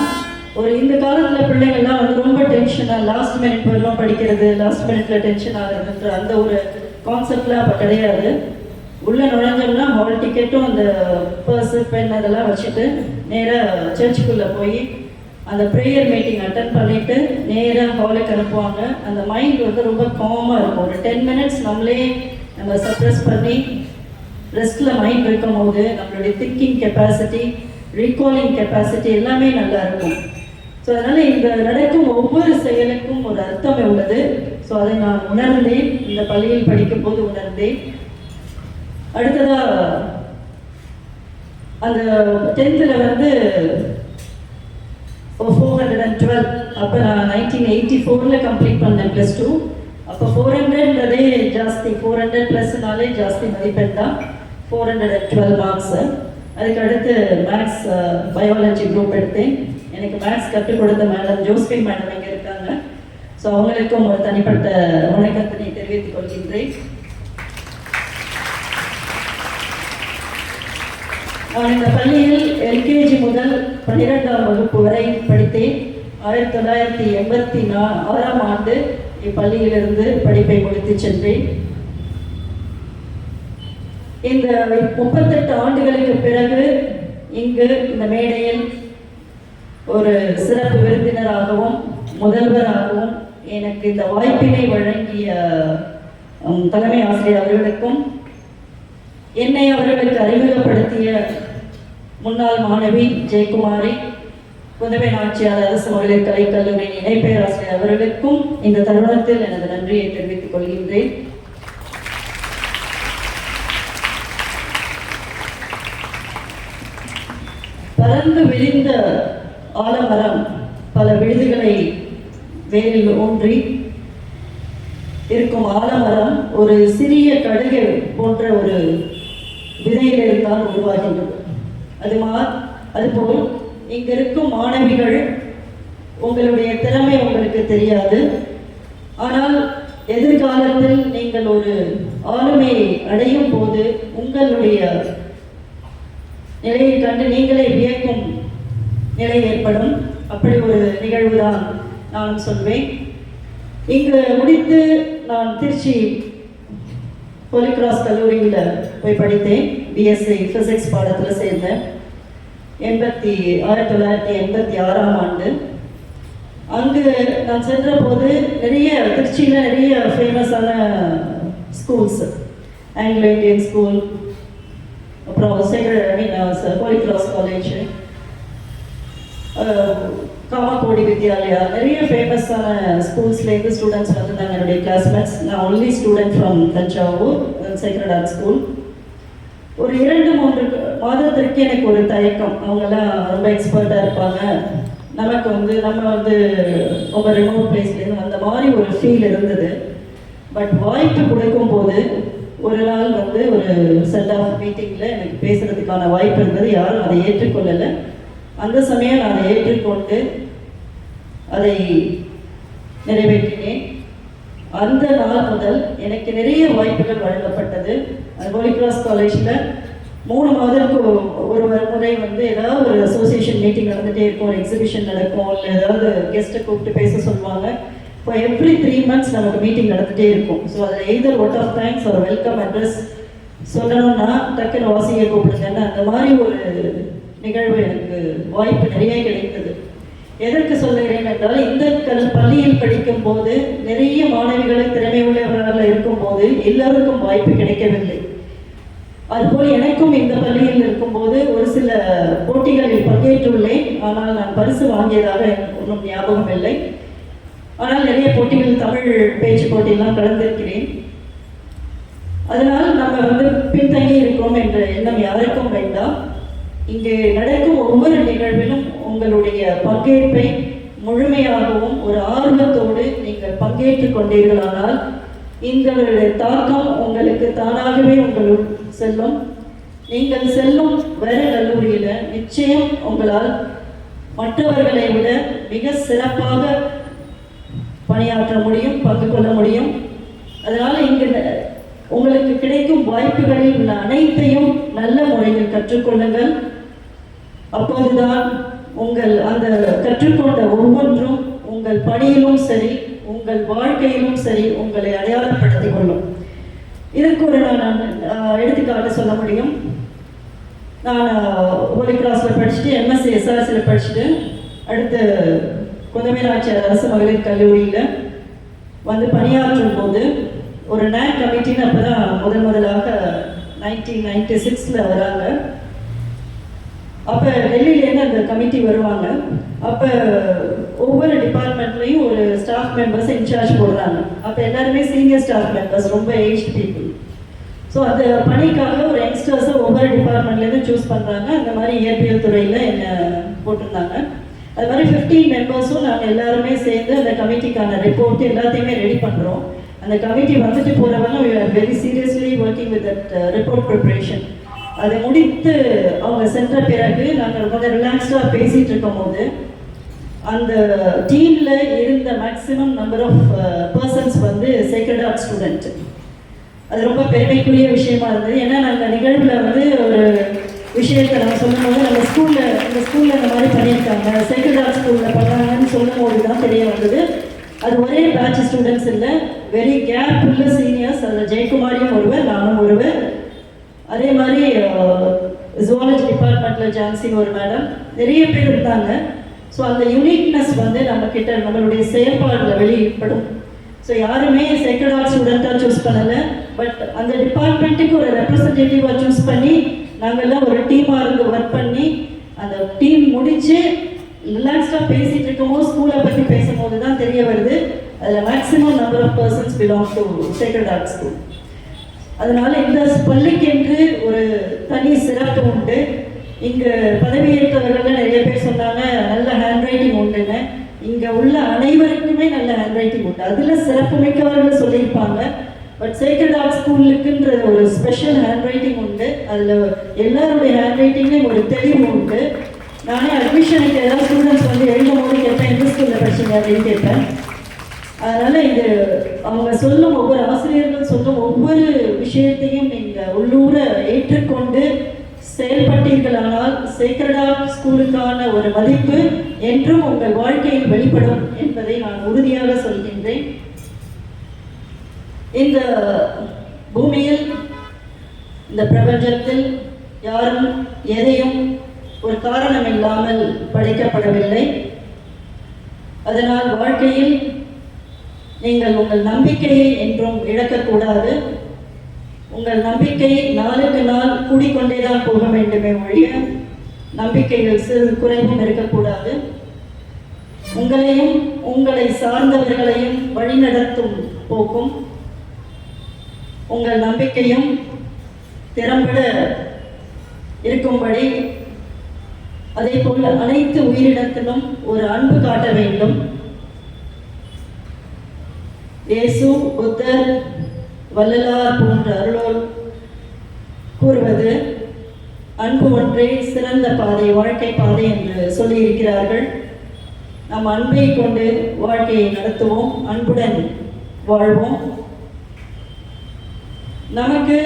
இந்த காலத்தில் பிள்ளைங்கள்லாம் வந்து ரொம்ப டென்ஷனாக லாஸ்ட் மினிட் வரலாம் படிக்கிறது, லாஸ்ட் மினிட்ல டென்ஷன் ஆகுதுன்ற அந்த ஒரு கான்செப்ட்லாம் அப்போ கிடையாது. உள்ளே நுழைஞ்சோம்னா ஹால் டிக்கெட்டும் அந்த பர்ஸு, பென் அதெல்லாம் வச்சுட்டு நேராக சர்ச்சுக்குள்ளே போய் அந்த ப்ரேயர் மீட்டிங் அட்டன் பண்ணிவிட்டு நேராக ஹாலுக்கு அனுப்புவாங்க. அந்த மைண்ட் வந்து ரொம்ப காமாக இருக்கும். ஒரு 10 minutes நம்ம சப்ரெஸ் பண்ணி ரெஸ்ட்டில் மைண்ட் இருக்கும் போது நம்மளுடைய திங்கிங் கெப்பாசிட்டி, ரீகாலிங் கெப்பாசிட்டி எல்லாமே நல்லா இருக்கும். ஸோ அதனால் இந்த நடக்கும் ஒவ்வொரு செயலுக்கும் ஒரு அர்த்தம் உள்ளது. ஸோ அதை நான் உணர்ந்தேன், இந்த பள்ளியில் படிக்கும்போது உணர்ந்தேன். அடுத்ததாக அந்த 10th வந்து 412. அப்போ நான் 1984 கம்ப்ளீட் பண்ணேன் +2. அப்போ 400ன்றதே ஜாஸ்தி, 400+னாலே ஜாஸ்தி மதிப்பெண் தான். 412 மார்க்ஸு. அதுக்கு அடுத்து மேக்ஸ் பயாலஜி குரூப் எடுத்தேன். எனக்கு மேக்ஸ் கற்றுக் கொடுத்த மேடம் ஜோஸ்பின் மேடம் இங்கே இருக்காங்க. ஸோ அவங்களுக்கும் ஒரு தனிப்பட்ட வணக்கத்தினை தெரிவித்துக் கொள்கின்றேன். நான் இந்த பள்ளியில் எல்கேஜி முதல் 12ஆம் வகுப்பு வரை படித்தேன். 1986ஆம் ஆண்டு இப்பள்ளியிலிருந்து படிப்பை முடித்து சென்றேன். இந்த 38 ஆண்டுகளுக்கு பிறகு இங்கு இந்த மேடையில் ஒரு சிறப்பு விருந்தினராகவும் முதல்வராகவும் எனக்கு இந்த வாய்ப்பினை வழங்கிய தலைமை ஆசிரியர் அவர்களுக்கும் என்னை அவர்களுக்கு அறிமுகப்படுத்திய முன்னாள் மாணவி ஜெயக்குமாரி, புதுவை நாச்சியார் அரசு மகளிர் கலைக்கல்லூரியின் இணை பேராசிரியர் அவர்களுக்கும் இந்த தருணத்தில் எனது நன்றியை தெரிவித்துக் கொள்கின்றேன். பறந்து விரிந்த ஆலமரம் பல விழுதுகளை வேரில் ஊன்றி இருக்கும் ஆலமரம் ஒரு சிறிய கடுகு போன்ற ஒரு விதையிலிருந்தான் உருவாகின்றது. அதுபோல் இங்க இருக்கும் மாணவிகள், உங்களுடைய திறமை உங்களுக்கு தெரியாது, ஆனால் எதிர்காலத்தில் நீங்கள் ஒரு ஆளுமையை அடையும் போது உங்களுடைய நிலையை கண்டு நீங்களே வியக்கும் நிலை ஏற்படும். அப்படி ஒரு நிகழ்வு தான் நான் சொல்வேன். இங்கு முடித்து நான் திருச்சி போலிகிராஸ் கல்லூரியில் போய் படித்தேன். பிஎஸ்சி ஃபிசிக்ஸ் பாடத்தில் சேர்ந்தேன் 1986ஆம் ஆண்டு. அங்கு நான் சென்ற போது திருச்சியில் நிறைய ஃபேமஸான ஸ்கூல்ஸ், ஆங்கிலோ இந்தியன் ஸ்கூல், அப்புறம் போலிகிராஸ் காலேஜ், காமகோடி வித்யாலயா, நிறைய ஃபேமஸான ஸ்கூல்ஸ்லேருந்து ஸ்டூடெண்ட்ஸ் வந்திருந்தாங்க என்னுடைய கிளாஸ்மேட்ஸ். நான் only student from Thanjavur sacred art school. ஒரு 2-3 மாதத்திற்கு எனக்கு ஒரு தயக்கம், அவங்கெல்லாம் ரொம்ப எக்ஸ்பர்ட்டாக இருப்பாங்க, நமக்கு நம்ம ரொம்ப ரிமோட் பிளேஸ்லேருந்து வந்த மாதிரி ஒரு ஃபீல் இருந்தது. பட் வாய்ப்பு கொடுக்கும் போது ஒரு நாள் ஒரு சென்ட் ஆஃப் மீட்டிங்கில் எனக்கு பேசுகிறதுக்கான வாய்ப்பு இருந்தது. யாரும் அதை ஏற்றுக்கொள்ளலை. அந்த சமயம் நான் அதை ஏற்றுக்கொண்டு அதை நிறைவேற்றினேன். அந்த நாள் முதல் எனக்கு நிறைய வாய்ப்புகள் வழங்கப்பட்டது. போலிகிராஸ் காலேஜில் 3 மாதத்துக்கு ஒரு முறை ஏதாவது ஒரு அசோசியேஷன் மீட்டிங் நடந்துகிட்டே இருக்கும், ஒரு எக்ஸிபிஷன் நடக்கும், இல்லை ஏதாவது கெஸ்ட்டை கூப்பிட்டு பேச சொல்லுவாங்க. இப்போ எவ்ரி 3 months நமக்கு மீட்டிங் நடந்துகிட்டே இருக்கும். ஸோ அதில் எய்தர் வாட் ஆஃப் தேங்க்ஸ் ஒரு வெல்கம் அட்ரஸ் சொல்லணும்னா டக்குன்னு வாசியை கூப்பிடுங்கன்னு அந்த மாதிரி ஒரு நிகழ்வு எனக்கு வாய்ப்பு நிறைய கிடைத்தது. எதற்கு சொல்லுகிறேன் என்றால், இந்த பள்ளியில் படிக்கும் போது நிறைய மாணவிகளை திறமை உள்ளவர்களாக இருக்கும் போது எல்லாருக்கும் வாய்ப்பு கிடைக்கவில்லை. அதுபோல் எனக்கும் இந்த பள்ளியில் இருக்கும்போது ஒரு சில போட்டிகளில் பங்கேற்றுள்ளேன். ஆனால் நான் பரிசு வாங்கியதாக எனக்கு ஒன்றும் ஞாபகம் இல்லை. ஆனால் நிறைய போட்டிகள், தமிழ் பேச்சு போட்டியெல்லாம் கலந்திருக்கிறேன். அதனால் நம்ம பின்தங்கி இருக்கிறோம் என்ற எண்ணம் யாருக்கும் வேண்டாம். இங்கே நடக்கும் ஒவ்வொரு நிகழ்விலும் உங்களுடைய பங்கேற்பை முழுமையாகவும் ஒரு ஆர்வத்தோடு நீங்கள் பங்கேற்றுக் கொண்டீர்களானால் இந்த தாக்கம் உங்களுக்கு தானாகவே உங்களுள் செல்லும். நீங்கள் செல்லும் வேற கல்லூரியில் நிச்சயம் உங்களால் மற்றவர்களை விட மிக சிறப்பாக பணியாற்ற முடியும், பங்கு கொள்ள முடியும். அதனால் இங்கு உங்களுக்கு கிடைக்கும் வாய்ப்புகளில் உள்ள அனைத்தையும் நல்ல முறையில் கற்றுக்கொள்ளுங்கள். அப்போதுதான் உங்கள் அந்த கற்றுக்கொண்ட ஒவ்வொன்றும் உங்கள் பணியிலும் சரி, உங்கள் வாழ்க்கையிலும் சரி உங்களை அடையாளப்படுத்திக் கொள்ளும். இதற்கு ஒரு நான் எடுத்துக்காட்டு சொல்ல முடியும். நான் போலிகிராஸில் படிச்சுட்டு எம்எஸ்சி எஸ்ஆர்சியில் படிச்சுட்டு அடுத்து புதுவை நாச்சியார் அரசு மகளிர் கல்லூரியில் பணியாற்றும் போது ஒரு நேக் கமிட்டின்னு அப்போ தான் முதலாக 1996 வராங்க. அப்போ டெல்லியிலேருந்து அந்த கமிட்டி வருவாங்க. அப்போ ஒவ்வொரு டிபார்ட்மெண்ட்லேயும் ஒரு ஸ்டாஃப் மெம்பர்ஸ் இன்சார்ஜ் போடுறாங்க. அப்போ எல்லாருமே சீனியர் ஸ்டாஃப் மெம்பர்ஸ், ரொம்ப ஏஜ் பீப்புள். ஸோ அந்த பணிக்காக ஒரு யங்ஸ்டர்ஸை ஒவ்வொரு டிபார்ட்மெண்ட்லேருந்து சூஸ் பண்ணுறாங்க. அந்த மாதிரி இயற்பியல் துறையில் என்னை போட்டிருந்தாங்க. அது மாதிரி 15 மெம்பர்ஸும் நாங்கள் எல்லாருமே சேர்ந்து அந்த கமிட்டிக்கான ரிப்போர்ட் எல்லாத்தையுமே ரெடி பண்ணுறோம். அந்த கமிட்டி போகிறவங்க we are very seriously working with that report preparation. அதை முடித்து அவங்க சென்ற பிறகு நாங்கள் கொஞ்சம் ரிலாக்ஸ்டாக பேசிகிட்டு இருக்கும் போது அந்த டீமில் இருந்த மேக்ஸிமம் நம்பர் ஆஃப் பர்சன்ஸ் வந்து சேக்ரட் ஆர்ட் ஸ்டூடெண்ட். அது ரொம்ப பெருமைக்குரிய விஷயமா இருந்தது. ஏன்னா நாங்கள் நிகழ்வில் வந்து ஒரு விஷயத்தை நம்ம சொல்லும்போது நம்ம ஸ்கூலில் இந்த மாதிரி பண்ணியிருக்காங்க, சேக்ரட் ஆர்ட் ஸ்கூலில் பண்ணாங்கன்னு சொல்லும் போது தான் தெரிய வந்தது. அது ஒரே பேட்ச் ஸ்டூடெண்ட்ஸ் இல்லை, வெரி கேப் உள்ள சீனியர்ஸ். அதில் ஜெயக்குமாரியும் ஒருவர், நானும் ஒருவர். அதே மாதிரி ஜுவாலஜி டிபார்ட்மெண்ட்டில் ஜான்சின்னு ஒரு மேடம், நிறைய பேர் இருந்தாங்க. ஸோ அந்த யூனிக்னஸ் வந்து நம்மளுடைய செயல்பாடில் வெளிப்படும். ஸோ யாருமே சேக்ரட் ஆர்ட் ஸ்டூடெண்ட்டாக சூஸ் பண்ணலை, பட் அந்த டிபார்ட்மெண்ட்டுக்கு ஒரு ரெப்ரசன்டேட்டிவாக சூஸ் பண்ணி நாங்கள்லாம் ஒரு டீமாக இருந்து ஒர்க் பண்ணி அந்த டீம் முடித்து ரிலாக்ஸ்டாக பேசிகிட்டு இருக்கும்போது ஸ்கூலை பற்றி பேசும்போது தான் தெரிய வருது அதில் maximum number of persons belong to sacred art school. அதனால இந்த பள்ளிக்கென்று ஒரு தனி சிறப்பு உண்டு. இங்கே பதவியேற்றவர்கள் நிறைய பேர் சொன்னாங்க நல்ல ஹேண்ட் ரைட்டிங் உண்டுன்னு. இங்கே உள்ள அனைவருக்குமே நல்ல ஹேண்ட் ரைட்டிங் உண்டு. அதில் சிறப்பு மிக்கவர்கள் சொல்லியிருப்பாங்க. பட் சேக்ரட் ஆர்ட் ஸ்கூலுக்குன்ற ஒரு ஸ்பெஷல் ஹேண்ட் ரைட்டிங் உண்டு. அதில் எல்லாருடைய ஹேண்ட் ரைட்டிங்லேயும் ஒரு தெளிவு உண்டு. நானே அட்மிஷனுக்கு ஏதாவது ஸ்டூடெண்ட்ஸ் வந்து எழுதும் போது கேட்பேன், எந்த ஸ்கூலில் படிச்சீங்க அப்படின்னு கேட்பேன். அதனால் இது அவங்க சொல்லும் ஒவ்வொரு ஆசிரியர்கள் சொல்லும் ஒவ்வொரு விஷயத்தையும் நீங்கள் உள்ளூர ஏற்றுக்கொண்டு செயல்பட்டீர்களானால் சேக்ரட் ஆர்ட் ஸ்கூலுக்கான ஒரு மதிப்பு என்றும் உங்கள் வாழ்க்கையில் வெளிப்படும் என்பதை நான் உறுதியாக சொல்கின்றேன். இந்த பூமியில், இந்த பிரபஞ்சத்தில் யாரும் எதையும் ஒரு காரணம் இல்லாமல் படைக்கப்படவில்லை. அதனால் வாழ்க்கையில் நீங்கள் உங்கள் நம்பிக்கையை என்றும் இழக்கக்கூடாது. உங்கள் நம்பிக்கை நாளுக்கு நாள் கூடிக்கொண்டே தான் போக வேண்டுமே ஒழிய நம்பிக்கைகள் சிறு குறைவும் இருக்கக்கூடாது. உங்களையும் உங்களை சார்ந்தவர்களையும் வழிநடத்தும் போக்கும் உங்கள் நம்பிக்கையும் திறம்பட இருக்கும்படி, அதே போல் அனைத்து உயிரினத்திலும் ஒரு அன்பு காட்ட வேண்டும். இயேசு, புத்தர், வள்ளலார் போன்ற அருளோர் கூறுவது அன்பு ஒன்றே சிறந்த பாதை, வாழ்க்கை பாதை என்று சொல்லியிருக்கிறார்கள். நம் அன்பை கொண்டு வாழ்க்கையை நடத்துவோம், அன்புடன் வாழ்வோம். நமக்கு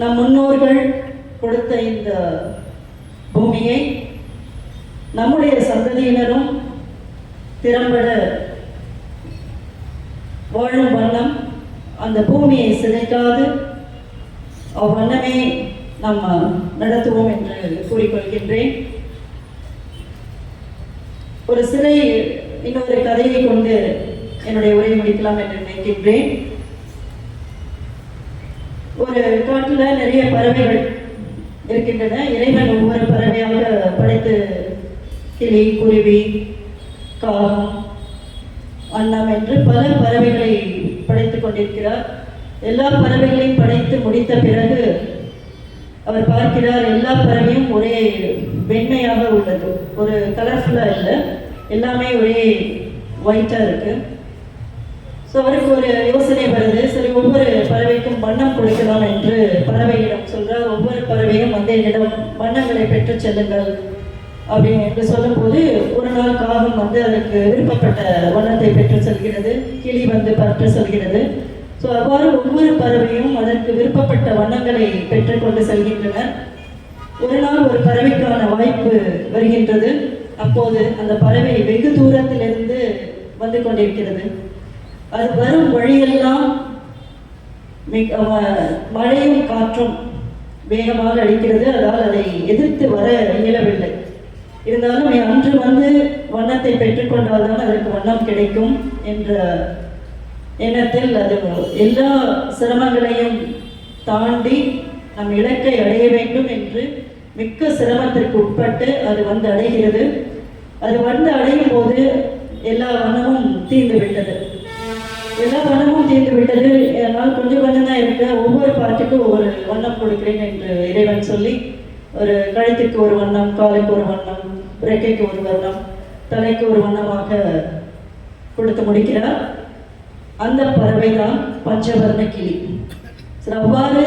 நம் முன்னோர்கள் கொடுத்த இந்த பூமியை நம்முடைய சந்ததியினரும் திறம்பட வாழும் வண்ணம் அந்த பூமியை சிதைக்காது அவ்வண்ணமே நாம் நடத்துவோம் என்று கூறிக்கொள்கின்றேன். ஒரு சிலை இன்னொரு கதையை கொண்டு என்னுடைய உரையை முடிக்கலாம் என்று நினைக்கின்றேன். ஒரு காட்டில் நிறைய பறவைகள் இருக்கின்றன. இறைவன் ஒவ்வொரு பறவையாக படைத்து கிளி, குருவி, காகம், அன்னம் என்று பல பறவைகளை படைத்துக் கொண்டிருக்கிறார். எல்லா பறவைகளையும் படைத்து முடித்த பிறகு அவர் பார்க்கிறார், எல்லா பறவையும் ஒரே வெண்மையாக உள்ளது, ஒரு கலர்ஃபுல்லாக இல்லை, எல்லாமே ஒரே ஒயிட்டாக இருக்கு. ஸோ அவருக்கு ஒரு யோசனை வருது, சரி ஒவ்வொரு பறவைக்கும் வண்ணம் கொடுக்கலாம் என்று பறவையிடம் சொல்றார். ஒவ்வொரு பறவையும் வந்து என்னிடம் வண்ணங்களை பெற்று செல்லுங்கள் அப்படின்னு என்று சொல்லும்போது ஒரு நாள் காகம் வந்து அதற்கு விருப்பப்பட்ட வண்ணத்தை பெற்று செல்கிறது, கிளி வந்து பற்று செல்கிறது. ஸோ அவ்வாறு ஒவ்வொரு பறவையும் அதற்கு விருப்பப்பட்ட வண்ணங்களை பெற்றுக்கொண்டு செல்கின்றன. ஒரு நாள் ஒரு பறவைக்கான வாய்ப்பு வருகின்றது. அப்போது அந்த பறவை வெகு தூரத்திலிருந்து வந்து கொண்டிருக்கிறது. அது வரும் வழியெல்லாம் மழையும் காற்றும் வேகமாக அடிக்கிறது. அதால் அதை எதிர்த்து வர இயலவில்லை. இருந்தாலும் அன்று வந்து வண்ணத்தை பெற்றுக்கொண்டால்தான் அதற்கு வண்ணம் கிடைக்கும் என்ற எண்ணத்தில் அது எல்லா சிரமங்களையும் தாண்டி நம் இலக்கை அடைய வேண்டும் என்று மிக்க சிரமத்திற்கு உட்பட்டு அது வந்து அடைகிறது. அது வந்து அடையும் போது எல்லா வண்ணமும் தீர்ந்து விட்டது. அதனால் கொஞ்சம் தான் இருக்கு. ஒவ்வொரு பாட்டுக்கும் ஒவ்வொரு வண்ணம் கொடுக்கிறேன் என்று இறைவன் சொல்லி ஒரு கழுத்துக்கு ஒரு வண்ணம், காலுக்கு ஒரு வண்ணம், ரெக்கைக்கு ஒரு வண்ணம், தலைக்கு ஒரு வண்ணமாக கொடுத்து முடிக்கிறார். அந்த பறவை தான் பஞ்சவர்ண கிளி. அவ்வாறு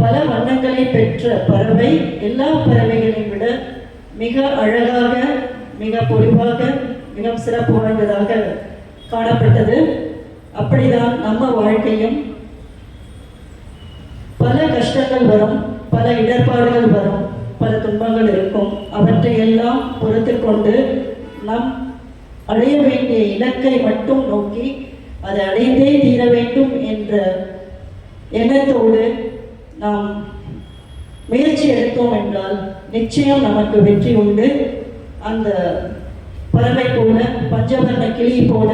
பல வண்ணங்களை பெற்ற பறவை எல்லா பறவைகளையும் விட மிக அழகாக, மிக பொலிவாக, மிகவும் சிறப்பு வாய்ந்ததாக காணப்பட்டது. அப்படிதான் நம்ம வாழ்க்கையும் பல கஷ்டங்கள் வரும், பல இடர்பாடுகள் வரும், பல துன்பங்கள் இருக்கும். அவற்றையெல்லாம் பொறுத்து கொண்டு நம் அடைய வேண்டிய இலக்கை மட்டும் நோக்கி அதை அடைந்தே தீர வேண்டும் என்ற எண்ணத்தோடு நாம் முயற்சி எடுத்தோம் என்றால் நிச்சயம் நமக்கு வெற்றி உண்டு. அந்த பறவை போல, பஞ்சவர்ண கிளி போல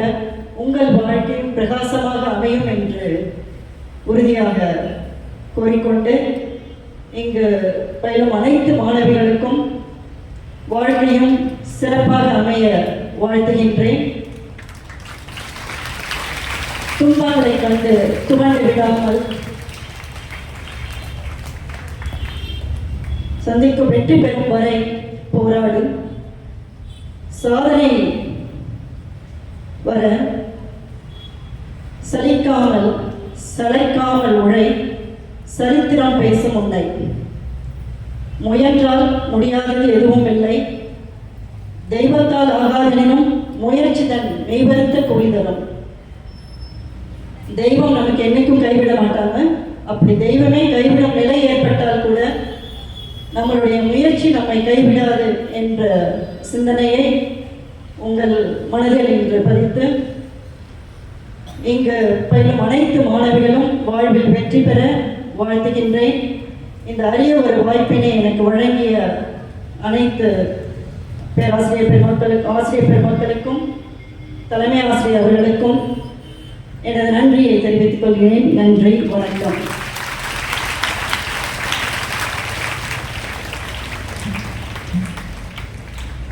உங்கள் வாழ்க்கையும் பிரகாசமாக அமையும் என்று உறுதியாக கூறிக்கொண்டு இங்கு பயிலும் அனைத்து மாணவிகளுக்கும் வாழ்க்கையும் சிறப்பாக அமைய வாழ்த்துகின்றேன். துன்பங்களை கண்டு துவண்டு விடாமல் சந்திக்கும் வெற்றி பெறும் வரை போராடு. சாதனை வர சலிக்காமல் சளைக்காமல் உழை, சரித்திரம் பேசும் உன்னை. முயன்றால் முடியாதது எதுவும் இல்லை, தெய்வத்தால் ஆகாதெனினும் முயற்சி தன் மெய்வருத்த குவிதலும். தெய்வம் நமக்கு என்னைக்கும் கைவிட மாட்டாங்க. அப்படி தெய்வமே கைவிடும் நிலை ஏற்பட்டால் கூட நம்மளுடைய முயற்சி நம்மை கைவிடாது என்ற சிந்தனையை உங்கள் மனதில் இன்று பதித்து இங்கு பயிலும் அனைத்து மாணவிகளும் வாழ்வில் வெற்றி பெற வாழ்த்துகின்றேன். இந்த அரிய ஒரு வாய்ப்பினை எனக்கு வழங்கிய அனைத்து பேராசிரியர் பெருமக்களுக்கும், ஆசிரியர் பெருமக்களுக்கும், தலைமை ஆசிரியர் அவர்களுக்கும் எனது நன்றியை தெரிவித்துக் கொள்கிறேன். நன்றி, வணக்கம்.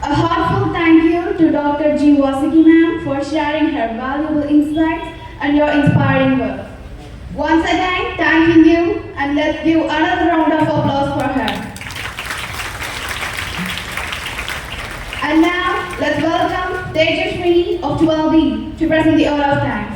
A heartfelt thank you to Dr. G. Wasiki ma'am for sharing her valuable insights and your inspiring words. Once again, thanking you, and let's give another round of applause for her. And now, let's welcome Tejaswini of 12B to present the order of thanks.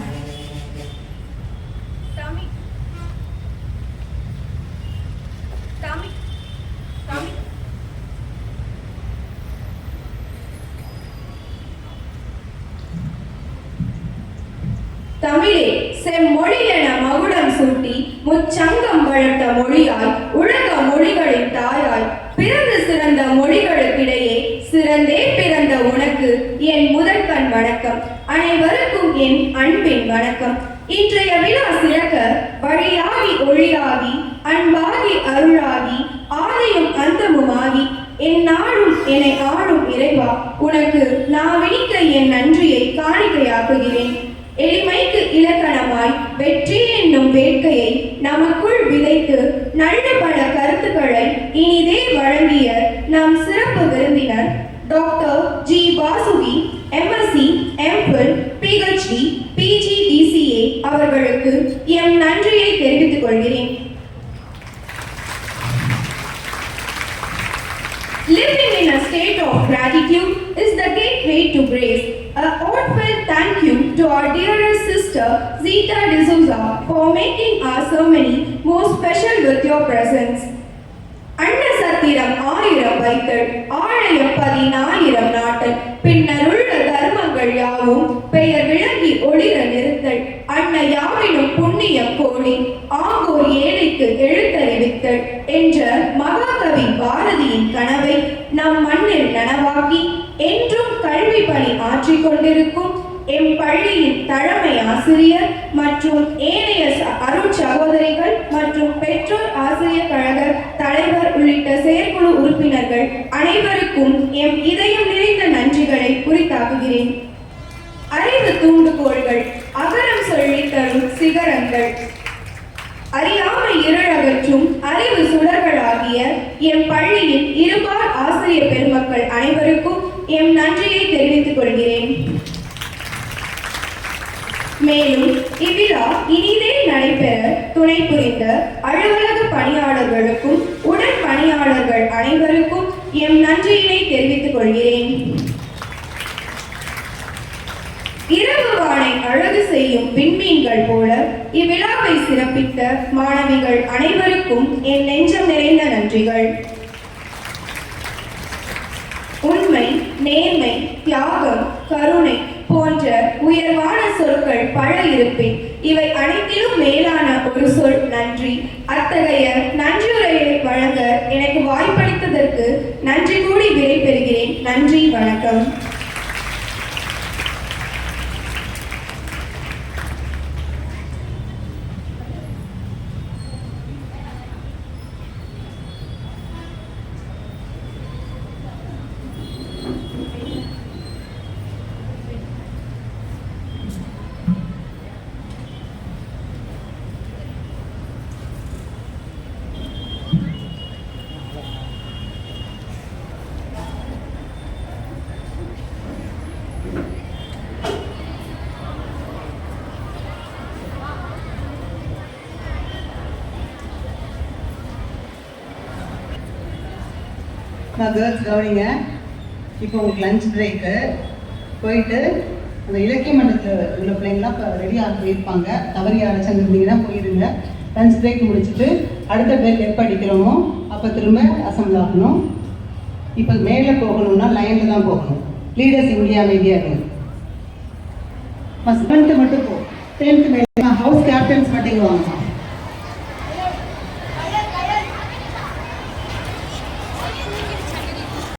தமிழே செம்மொழி என மகுடம் சூட்டி முச்சங்கம் வளர்த்த மொழியாய், உலக மொழிகளின் தாயாய், பிறந்து சிறந்த மொழிகளுக்கிடையே சிறந்தே பிறந்த உனக்கு என் முதற்கண் வணக்கம். அனைவருக்கும் என் அன்பின் வணக்கம். இன்றைய விழா சிறக்க வழியாகி ஒளியாகி அன்பாகி அருளாகி ஆதியும் அந்தமுமாகி எந்நாளும் என்னை ஆளும் இறைவா, உனக்கு நான் விழிக்க என் நன்றியை காணிக்கையாக்குகிறேன். எளிமைக்கு இலக்கணமாய் வெற்றி என்னும் வேட்கையை நமக்குள் விதைத்து நல்ல பல கருத்துக்களை இனிதே வழங்கிய நம் சிறப்பு விருந்தினர் doctor G Vasuki, MSc, MPhil, PhD, PGDCA அவர்களுக்கு என் நன்றியை தெரிவித்துக் கொள்கிறேன். Living in a state of gratitude is the gateway to grace. A heartfelt thank you to our dearest sister Zita D'Souza for making our ceremony more special with your presence. அன்ன சத்திரம் 1000 வைத்தல், ஆலயம் 14000 நாட்டல், பின்னருள்ள தர்மங்கள் யாவும் பெயர் விளங்கி ஒளிர நிறுத்தல், அன்ன யாவினும் புண்ணியம் கோடி, ஆகோர் ஏழைக்கு எழுத்தறிவித்தல் என்ற மகாகவி பாரதியின் கனவை நம் மண்ணில் நனவாக்கி என்றும் கல்வி பணி ஆற்றிக் கொண்டிருக்கும் எம் பள்ளியின் தலைமை ஆசிரியர் மற்றும் ஏனைய அருட்சகோதரிகள் மற்றும் பெற்றோர் ஆசிரியர் கழக தலைவர் உள்ளிட்ட செயற்குழு உறுப்பினர்கள் அனைவருக்கும் எம் இதயம் நிறைந்த நன்றிகளை குறித்தாக்குகிறேன். அறிவு தூண்டுகோள்கள், அகரம் சொல்லித் தரும் சிகரங்கள், அறியாமை இருளகற்றும் அறிவு சுடர்களாகிய எம் பள்ளியின் இருபால் ஆசிரியர் பெருமக்கள் அனைவருக்கும் எம் நன்றியை தெரிவித்துக் கொள்கிறேன். மேலும் இவ்விழா இனிதே நடைபெற துணை புரிந்த அலுவலக பணியாளர்களுக்கும் உடன் பணியாளர்கள் அனைவருக்கும் எம் நன்றியினை தெரிவித்துக் கொள்கிறேன். இரவு வானை அழகு செய்யும் விண்மீன்கள் போல இவ்விழாவை சிறப்பித்த மாணவிகள் அனைவருக்கும் என் நெஞ்சம் நிறைந்த நன்றிகள். உண்மை, நேர்மை, தியாகம், கருணை போன்ற உயர்வான சொற்கள் பல இருப்பின் இவை அனைத்திலும் மேலான ஒரு சொல் நன்றி. அத்தகைய நன்றியுரையை வழங்க எனக்கு வாய்ப்பளித்ததற்கு நன்றி கூடி விடை பெறுகிறேன். நன்றி, வணக்கம். நான் கேர்ள்ஸ் கவனிங்க. இப்போ உங்களுக்கு லஞ்ச் பிரேக்கு போயிட்டு அந்த இலக்கிய மன்றத்தில் உள்ள பிள்ளைங்களாம் இப்போ ரெடியாக போயிருப்பாங்க. தவறி அழைச்சாங்க இருந்தீங்கன்னா போயிடுங்க. லஞ்ச் பிரேக் முடிச்சுட்டு அடுத்த பெல் எப்போ அடிக்கிறோமோ அப்போ திரும்ப அசம்பிள் ஆகணும். இப்போ மேலே போகணும்னா லைனில் தான் போகணும். லீடர்ஸ் இந்தியா அமைதியாக இருக்கணும். ஃபஸ்ட் 7th மட்டும் போ. 10th மேலே ஹவுஸ் கேப்டன்ஸ் மட்டும் வாங்க.